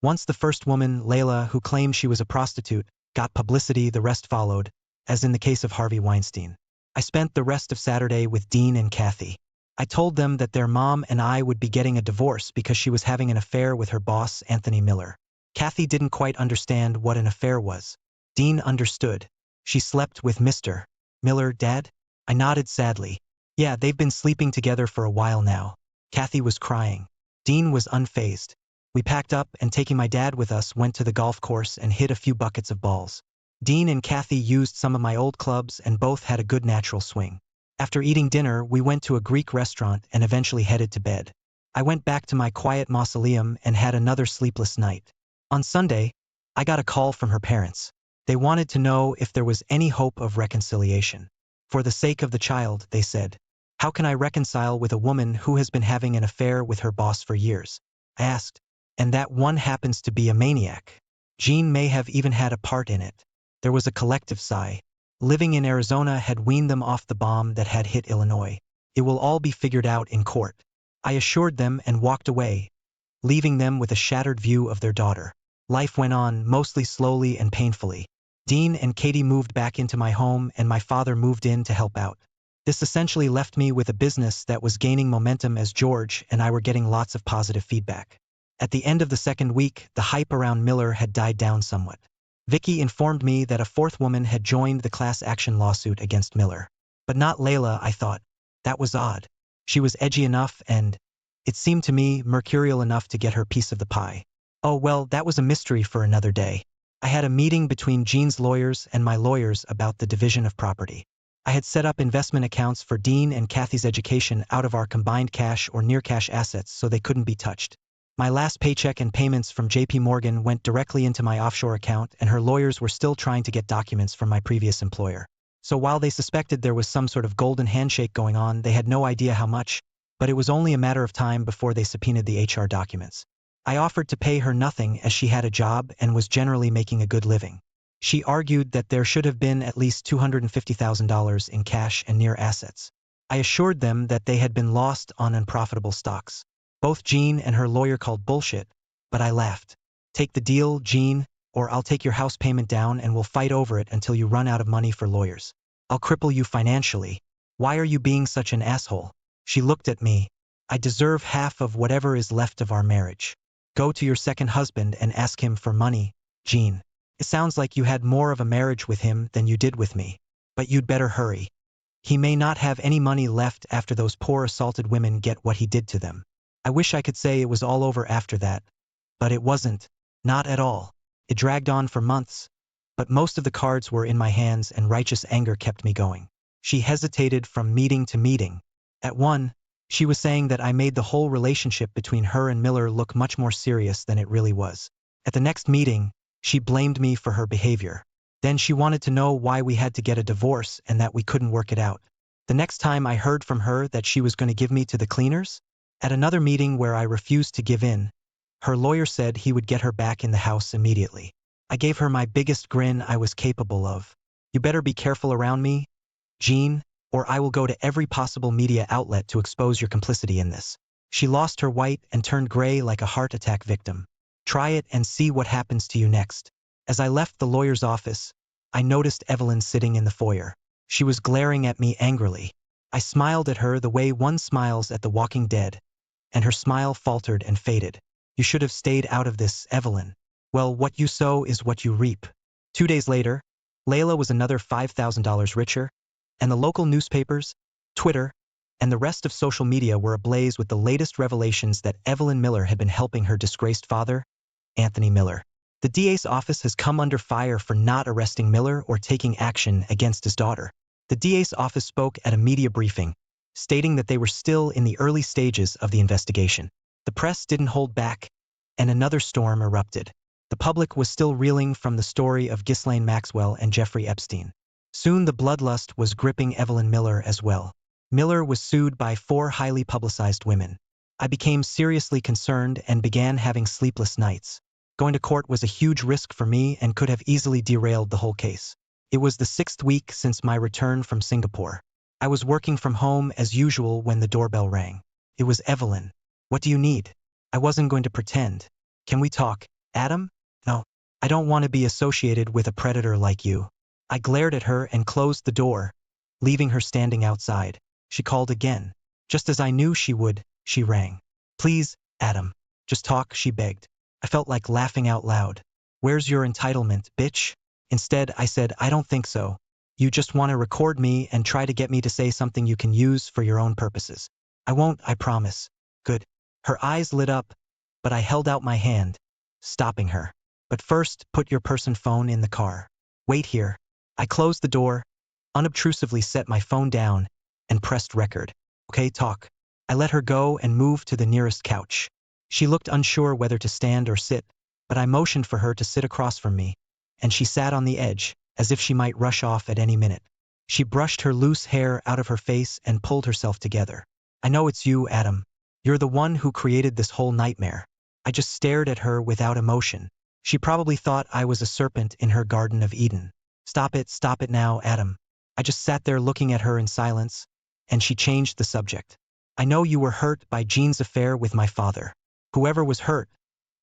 Once the first woman, Layla, who claimed she was a prostitute, got publicity, the rest followed, as in the case of Harvey Weinstein. I spent the rest of Saturday with Dean and Kathy. I told them that their mom and I would be getting a divorce because she was having an affair with her boss, Anthony Miller. Kathy didn't quite understand what an affair was. Dean understood. She slept with Mr. Miller, Dad? I nodded sadly. Yeah, they've been sleeping together for a while now. Kathy was crying. Dean was unfazed. We packed up and taking my dad with us went to the golf course and hit a few buckets of balls. Dean and Kathy used some of my old clubs and both had a good natural swing. After eating dinner, we went to a Greek restaurant and eventually headed to bed. I went back to my quiet mausoleum and had another sleepless night. On Sunday, I got a call from her parents. They wanted to know if there was any hope of reconciliation. For the sake of the child, they said. How can I reconcile with a woman who has been having an affair with her boss for years? I asked. And that one happens to be a maniac. Jean may have even had a part in it. There was a collective sigh. Living in Arizona had weaned them off the bomb that had hit Illinois. It will all be figured out in court. I assured them and walked away, leaving them with a shattered view of their daughter. Life went on, mostly slowly and painfully. Dean and Katie moved back into my home and my father moved in to help out. This essentially left me with a business that was gaining momentum as George and I were getting lots of positive feedback. At the end of the second week, the hype around Miller had died down somewhat. Vicky informed me that a fourth woman had joined the class action lawsuit against Miller. But not Layla, I thought. That was odd. She was edgy enough and, it seemed to me, mercurial enough to get her piece of the pie. Oh well, that was a mystery for another day. I had a meeting between Jean's lawyers and my lawyers about the division of property. I had set up investment accounts for Dean and Kathy's education out of our combined cash or near-cash assets so they couldn't be touched. My last paycheck and payments from JP Morgan went directly into my offshore account, and her lawyers were still trying to get documents from my previous employer. So while they suspected there was some sort of golden handshake going on, they had no idea how much, but it was only a matter of time before they subpoenaed the HR documents. I offered to pay her nothing as she had a job and was generally making a good living. She argued that there should have been at least $250,000 in cash and near assets. I assured them that they had been lost on unprofitable stocks. Both Jean and her lawyer called bullshit, but I laughed. Take the deal, Jean, or I'll take your house payment down and we'll fight over it until you run out of money for lawyers. I'll cripple you financially. Why are you being such an asshole? She looked at me. I deserve half of whatever is left of our marriage. Go to your second husband and ask him for money, Jean. It sounds like you had more of a marriage with him than you did with me. But you'd better hurry. He may not have any money left after those poor assaulted women get what he did to them. I wish I could say it was all over after that. But it wasn't. Not at all. It dragged on for months. But most of the cards were in my hands and righteous anger kept me going. She hesitated from meeting to meeting. At one, she was saying that I made the whole relationship between her and Miller look much more serious than it really was. At the next meeting, she blamed me for her behavior. Then she wanted to know why we had to get a divorce and that we couldn't work it out. The next time I heard from her that she was going to give me to the cleaners? At another meeting where I refused to give in, her lawyer said he would get her back in the house immediately. I gave her my biggest grin I was capable of. You better be careful around me, Jean, or I will go to every possible media outlet to expose your complicity in this. She lost her white and turned gray like a heart attack victim. Try it and see what happens to you next. As I left the lawyer's office, I noticed Evelyn sitting in the foyer. She was glaring at me angrily. I smiled at her the way one smiles at the walking dead, and her smile faltered and faded. You should have stayed out of this, Evelyn. Well, what you sow is what you reap. 2 days later, Layla was another $5,000 richer, and the local newspapers, Twitter, and the rest of social media were ablaze with the latest revelations that Evelyn Miller had been helping her disgraced father, Anthony Miller. The DA's office has come under fire for not arresting Miller or taking action against his daughter. The DA's office spoke at a media briefing, stating that they were still in the early stages of the investigation. The press didn't hold back, and another storm erupted. The public was still reeling from the story of Ghislaine Maxwell and Jeffrey Epstein. Soon the bloodlust was gripping Evelyn Miller as well. Miller was sued by 4 highly publicized women. I became seriously concerned and began having sleepless nights. Going to court was a huge risk for me and could have easily derailed the whole case. It was the 6th week since my return from Singapore. I was working from home as usual when the doorbell rang. It was Evelyn. What do you need? I wasn't going to pretend. Can we talk, Adam? No. I don't want to be associated with a predator like you. I glared at her and closed the door, leaving her standing outside. She called again. Just as I knew she would, she rang. Please, Adam. Just talk, she begged. I felt like laughing out loud. Where's your entitlement, bitch? Instead, I said, I don't think so. You just want to record me and try to get me to say something you can use for your own purposes. I won't, I promise. Good. Her eyes lit up, but I held out my hand, stopping her. But first, put your person phone in the car. Wait here. I closed the door, unobtrusively set my phone down, and pressed record. Okay, talk. I let her go and moved to the nearest couch. She looked unsure whether to stand or sit, but I motioned for her to sit across from me, and she sat on the edge, as if she might rush off at any minute. She brushed her loose hair out of her face and pulled herself together. I know it's you, Adam. You're the one who created this whole nightmare. I just stared at her without emotion. She probably thought I was a serpent in her Garden of Eden. Stop it now, Adam. I just sat there looking at her in silence, and she changed the subject. I know you were hurt by Jean's affair with my father. Whoever was hurt,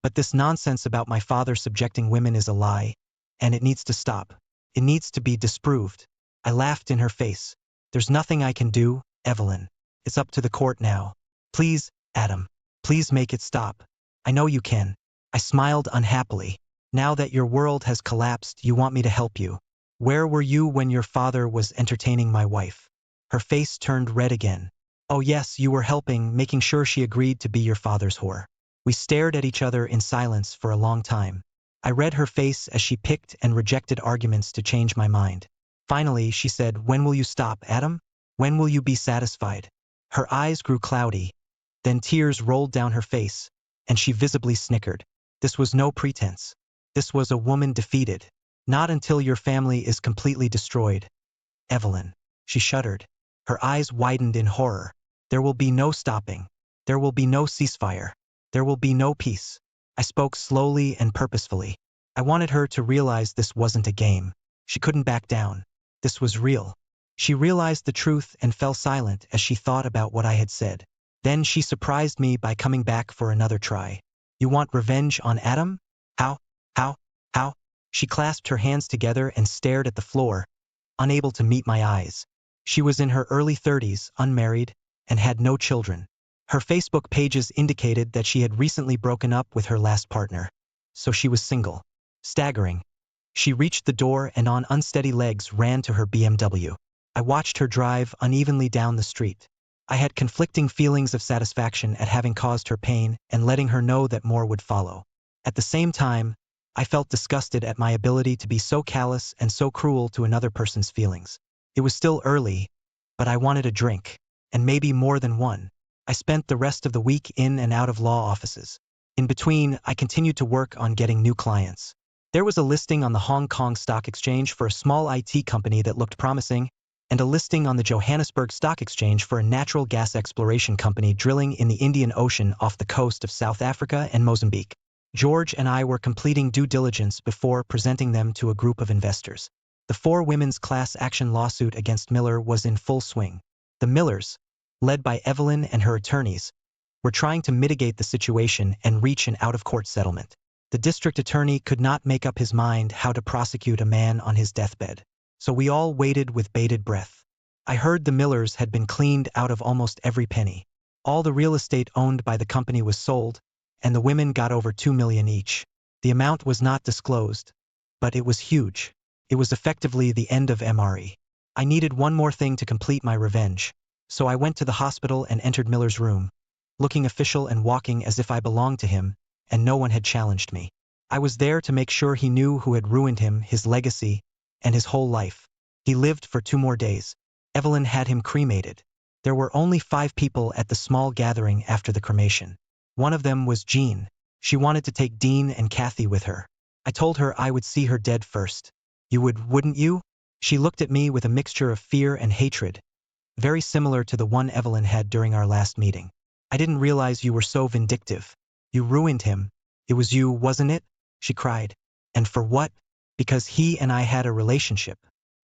but this nonsense about my father subjecting women is a lie, and it needs to stop. It needs to be disproved. I laughed in her face. There's nothing I can do, Evelyn. It's up to the court now. Please, Adam. Please make it stop. I know you can. I smiled unhappily. Now that your world has collapsed, you want me to help you. Where were you when your father was entertaining my wife? Her face turned red again. Oh yes, you were helping, making sure she agreed to be your father's whore. We stared at each other in silence for a long time. I read her face as she picked and rejected arguments to change my mind. Finally, she said, "When will you stop, Adam? When will you be satisfied?" Her eyes grew cloudy. Then tears rolled down her face, and she visibly snickered. This was no pretense. This was a woman defeated. Not until your family is completely destroyed. Evelyn. She shuddered. Her eyes widened in horror. There will be no stopping. There will be no ceasefire. There will be no peace. I spoke slowly and purposefully. I wanted her to realize this wasn't a game. She couldn't back down. This was real. She realized the truth and fell silent as she thought about what I had said. Then she surprised me by coming back for another try. You want revenge on Adam? How? How? How? She clasped her hands together and stared at the floor, unable to meet my eyes. She was in her early 30s, unmarried, and had no children. Her Facebook pages indicated that she had recently broken up with her last partner. So she was single. Staggering. She reached the door and on unsteady legs ran to her BMW. I watched her drive unevenly down the street. I had conflicting feelings of satisfaction at having caused her pain and letting her know that more would follow. At the same time, I felt disgusted at my ability to be so callous and so cruel to another person's feelings. It was still early, but I wanted a drink, and maybe more than one. I spent the rest of the week in and out of law offices. In between, I continued to work on getting new clients. There was a listing on the Hong Kong Stock Exchange for a small IT company that looked promising, and a listing on the Johannesburg Stock Exchange for a natural gas exploration company drilling in the Indian Ocean off the coast of South Africa and Mozambique. George and I were completing due diligence before presenting them to a group of investors. The 4 women's class action lawsuit against Miller was in full swing. The Millers, led by Evelyn and her attorneys, were trying to mitigate the situation and reach an out-of-court settlement. The district attorney could not make up his mind how to prosecute a man on his deathbed, so we all waited with bated breath. I heard the Millers had been cleaned out of almost every penny. All the real estate owned by the company was sold, and the women got over $2 million each. The amount was not disclosed, but it was huge. It was effectively the end of MRE. I needed one more thing to complete my revenge, so I went to the hospital and entered Miller's room, looking official and walking as if I belonged to him, and no one had challenged me. I was there to make sure he knew who had ruined him, his legacy, and his whole life. He lived for 2 more days. Evelyn had him cremated. There were only 5 people at the small gathering after the cremation. One of them was Jean. She wanted to take Dean and Kathy with her. I told her I would see her dead first. You would, wouldn't you? She looked at me with a mixture of fear and hatred, very similar to the one Evelyn had during our last meeting. I didn't realize you were so vindictive. You ruined him. It was you, wasn't it? She cried. And for what? Because he and I had a relationship.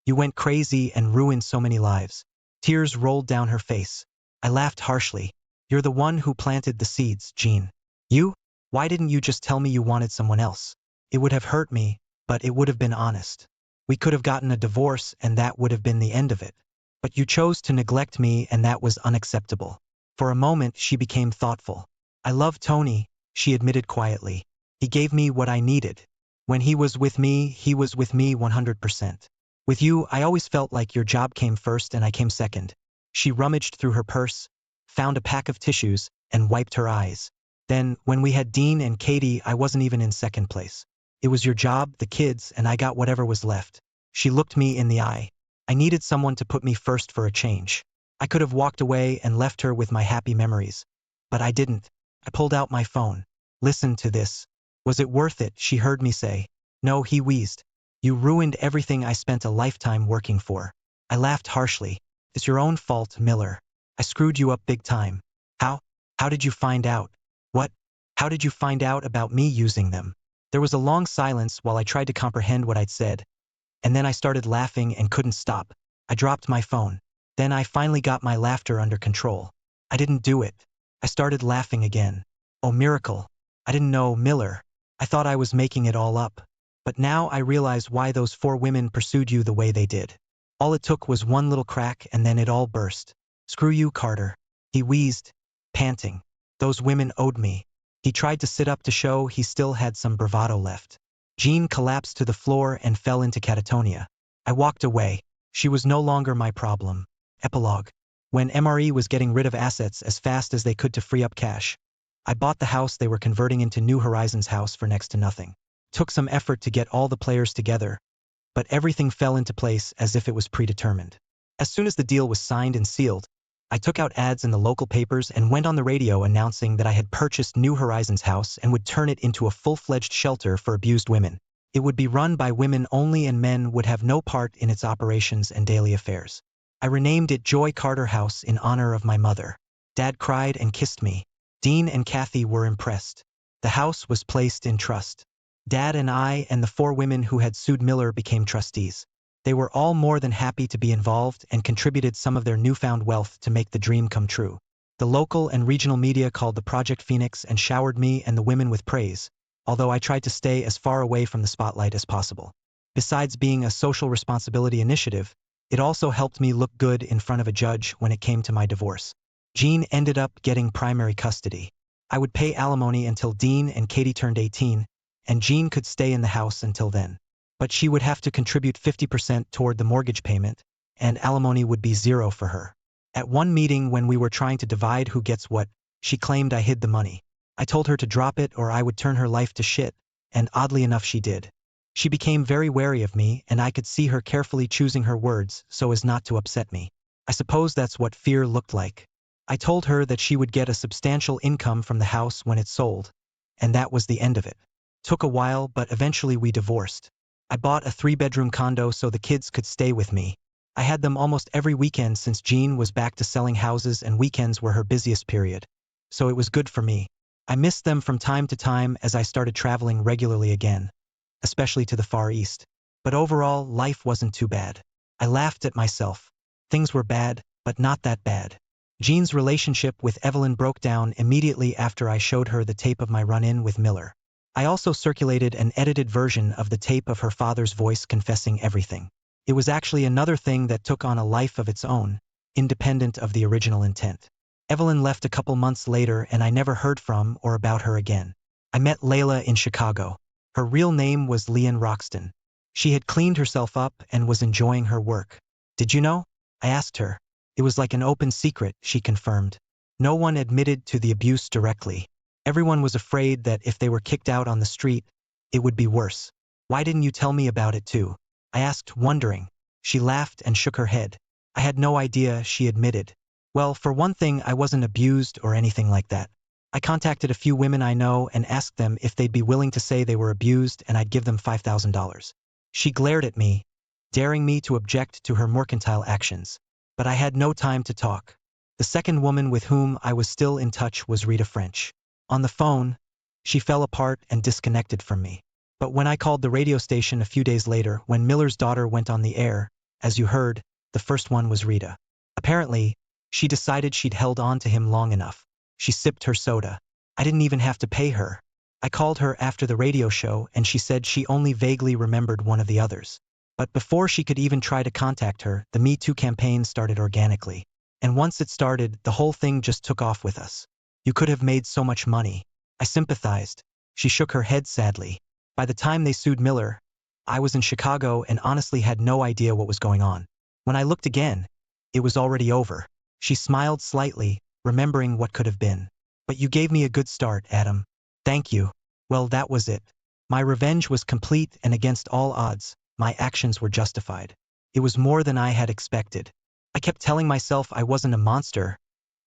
You went crazy and ruined so many lives. Tears rolled down her face. I laughed harshly. You're the one who planted the seeds, Jean. You? Why didn't you just tell me you wanted someone else? It would have hurt me, but it would have been honest. We could have gotten a divorce and that would have been the end of it. But you chose to neglect me and that was unacceptable. For a moment, she became thoughtful. I love Tony, she admitted quietly. He gave me what I needed. When he was with me 100%. With you, I always felt like your job came first and I came second. She rummaged through her purse, found a pack of tissues, and wiped her eyes. Then, when we had Dean and Katie, I wasn't even in second place. It was your job, the kids, and I got whatever was left. She looked me in the eye. I needed someone to put me first for a change. I could have walked away and left her with my happy memories. But I didn't. I pulled out my phone. Listen to this. Was it worth it? She heard me say. No, he wheezed. You ruined everything I spent a lifetime working for. I laughed harshly. It's your own fault, Miller. I screwed you up big time. How? How did you find out? What? How did you find out about me using them? There was a long silence while I tried to comprehend what I'd said. And then I started laughing and couldn't stop. I dropped my phone. Then I finally got my laughter under control. I didn't do it. I started laughing again. Oh, miracle. I didn't know, Miller. I thought I was making it all up. But now I realize why those 4 women pursued you the way they did. All it took was one little crack and then it all burst. Screw you, Carter. He wheezed, panting. Those women owed me. He tried to sit up to show he still had some bravado left. Jean collapsed to the floor and fell into catatonia. I walked away. She was no longer my problem. Epilogue. When MRE was getting rid of assets as fast as they could to free up cash, I bought the house they were converting into New Horizons house for next to nothing. Took some effort to get all the players together, but everything fell into place as if it was predetermined. As soon as the deal was signed and sealed, I took out ads in the local papers and went on the radio announcing that I had purchased New Horizons house and would turn it into a full-fledged shelter for abused women. It would be run by women only and men would have no part in its operations and daily affairs. I renamed it Joy Carter House in honor of my mother. Dad cried and kissed me. Dean and Kathy were impressed. The house was placed in trust. Dad and I and the 4 women who had sued Miller became trustees. They were all more than happy to be involved and contributed some of their newfound wealth to make the dream come true. The local and regional media called the Project Phoenix and showered me and the women with praise, although I tried to stay as far away from the spotlight as possible. Besides being a social responsibility initiative, it also helped me look good in front of a judge when it came to my divorce. Jean ended up getting primary custody. I would pay alimony until Dean and Katie turned 18, and Jean could stay in the house until then. But she would have to contribute 50% toward the mortgage payment, and alimony would be 0 for her. At one meeting when we were trying to divide who gets what, she claimed I hid the money. I told her to drop it or I would turn her life to shit, and oddly enough she did. She became very wary of me, and I could see her carefully choosing her words so as not to upset me. I suppose that's what fear looked like. I told her that she would get a substantial income from the house when it sold, and that was the end of it. Took a while, but eventually we divorced. I bought a 3-bedroom condo so the kids could stay with me. I had them almost every weekend since Jean was back to selling houses and weekends were her busiest period. So it was good for me. I missed them from time to time as I started traveling regularly again, especially to the Far East. But overall, life wasn't too bad. I laughed at myself. Things were bad, but not that bad. Jean's relationship with Evelyn broke down immediately after I showed her the tape of my run-in with Miller. I also circulated an edited version of the tape of her father's voice confessing everything. It was actually another thing that took on a life of its own, independent of the original intent. Evelyn left a couple months later and I never heard from or about her again. I met Layla in Chicago. Her real name was Leanne Roxton. She had cleaned herself up and was enjoying her work. Did you know? I asked her. It was like an open secret, she confirmed. No one admitted to the abuse directly. Everyone was afraid that if they were kicked out on the street, it would be worse. Why didn't you tell me about it too? I asked, wondering. She laughed and shook her head. I had no idea, she admitted. Well, for one thing, I wasn't abused or anything like that. I contacted a few women I know and asked them if they'd be willing to say they were abused and I'd give them $5,000. She glared at me, daring me to object to her mercantile actions. But I had no time to talk. The second woman with whom I was still in touch was Rita French. On the phone, she fell apart and disconnected from me. But when I called the radio station a few days later, when Miller's daughter went on the air, as you heard, the first one was Rita. Apparently, she decided she'd held on to him long enough. She sipped her soda. I didn't even have to pay her. I called her after the radio show and she said she only vaguely remembered one of the others. But before she could even try to contact her, the Me Too campaign started organically. And once it started, the whole thing just took off with us. You could have made so much money. I sympathized. She shook her head sadly. By the time they sued Miller, I was in Chicago and honestly had no idea what was going on. When I looked again, it was already over. She smiled slightly, remembering what could have been. But you gave me a good start, Adam. Thank you. Well, that was it. My revenge was complete and against all odds, my actions were justified. It was more than I had expected. I kept telling myself I wasn't a monster.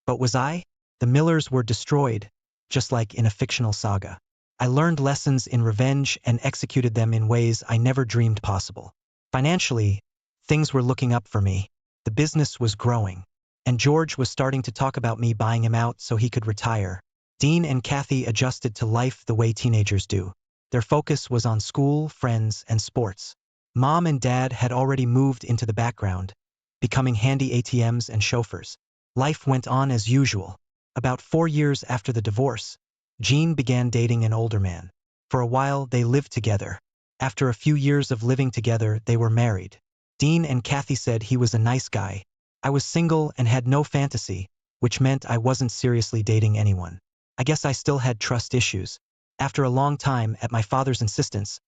But was I? The Millers were destroyed, just like in a fictional saga. I learned lessons in revenge and executed them in ways I never dreamed possible. Financially, things were looking up for me. The business was growing. And George was starting to talk about me buying him out so he could retire. Dean and Kathy adjusted to life the way teenagers do. Their focus was on school, friends, and sports. Mom and Dad had already moved into the background, becoming handy ATMs and chauffeurs. Life went on as usual. About 4 years after the divorce, Jean began dating an older man. For a while, they lived together. After a few years of living together, they were married. Dean and Kathy said he was a nice guy. I was single and had no fantasy, which meant I wasn't seriously dating anyone. I guess I still had trust issues. After a long time, at my father's insistence,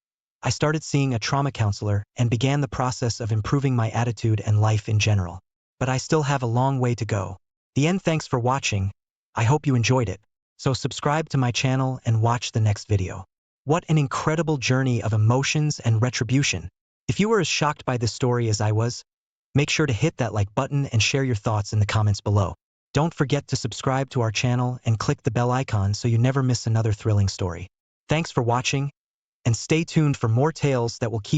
I started seeing a trauma counselor and began the process of improving my attitude and life in general. But I still have a long way to go. The end. Thanks for watching. I hope you enjoyed it. So subscribe to my channel and watch the next video. What an incredible journey of emotions and retribution. If you were as shocked by this story as I was, make sure to hit that like button and share your thoughts in the comments below. Don't forget to subscribe to our channel and click the bell icon so you never miss another thrilling story. Thanks for watching, and stay tuned for more tales that will keep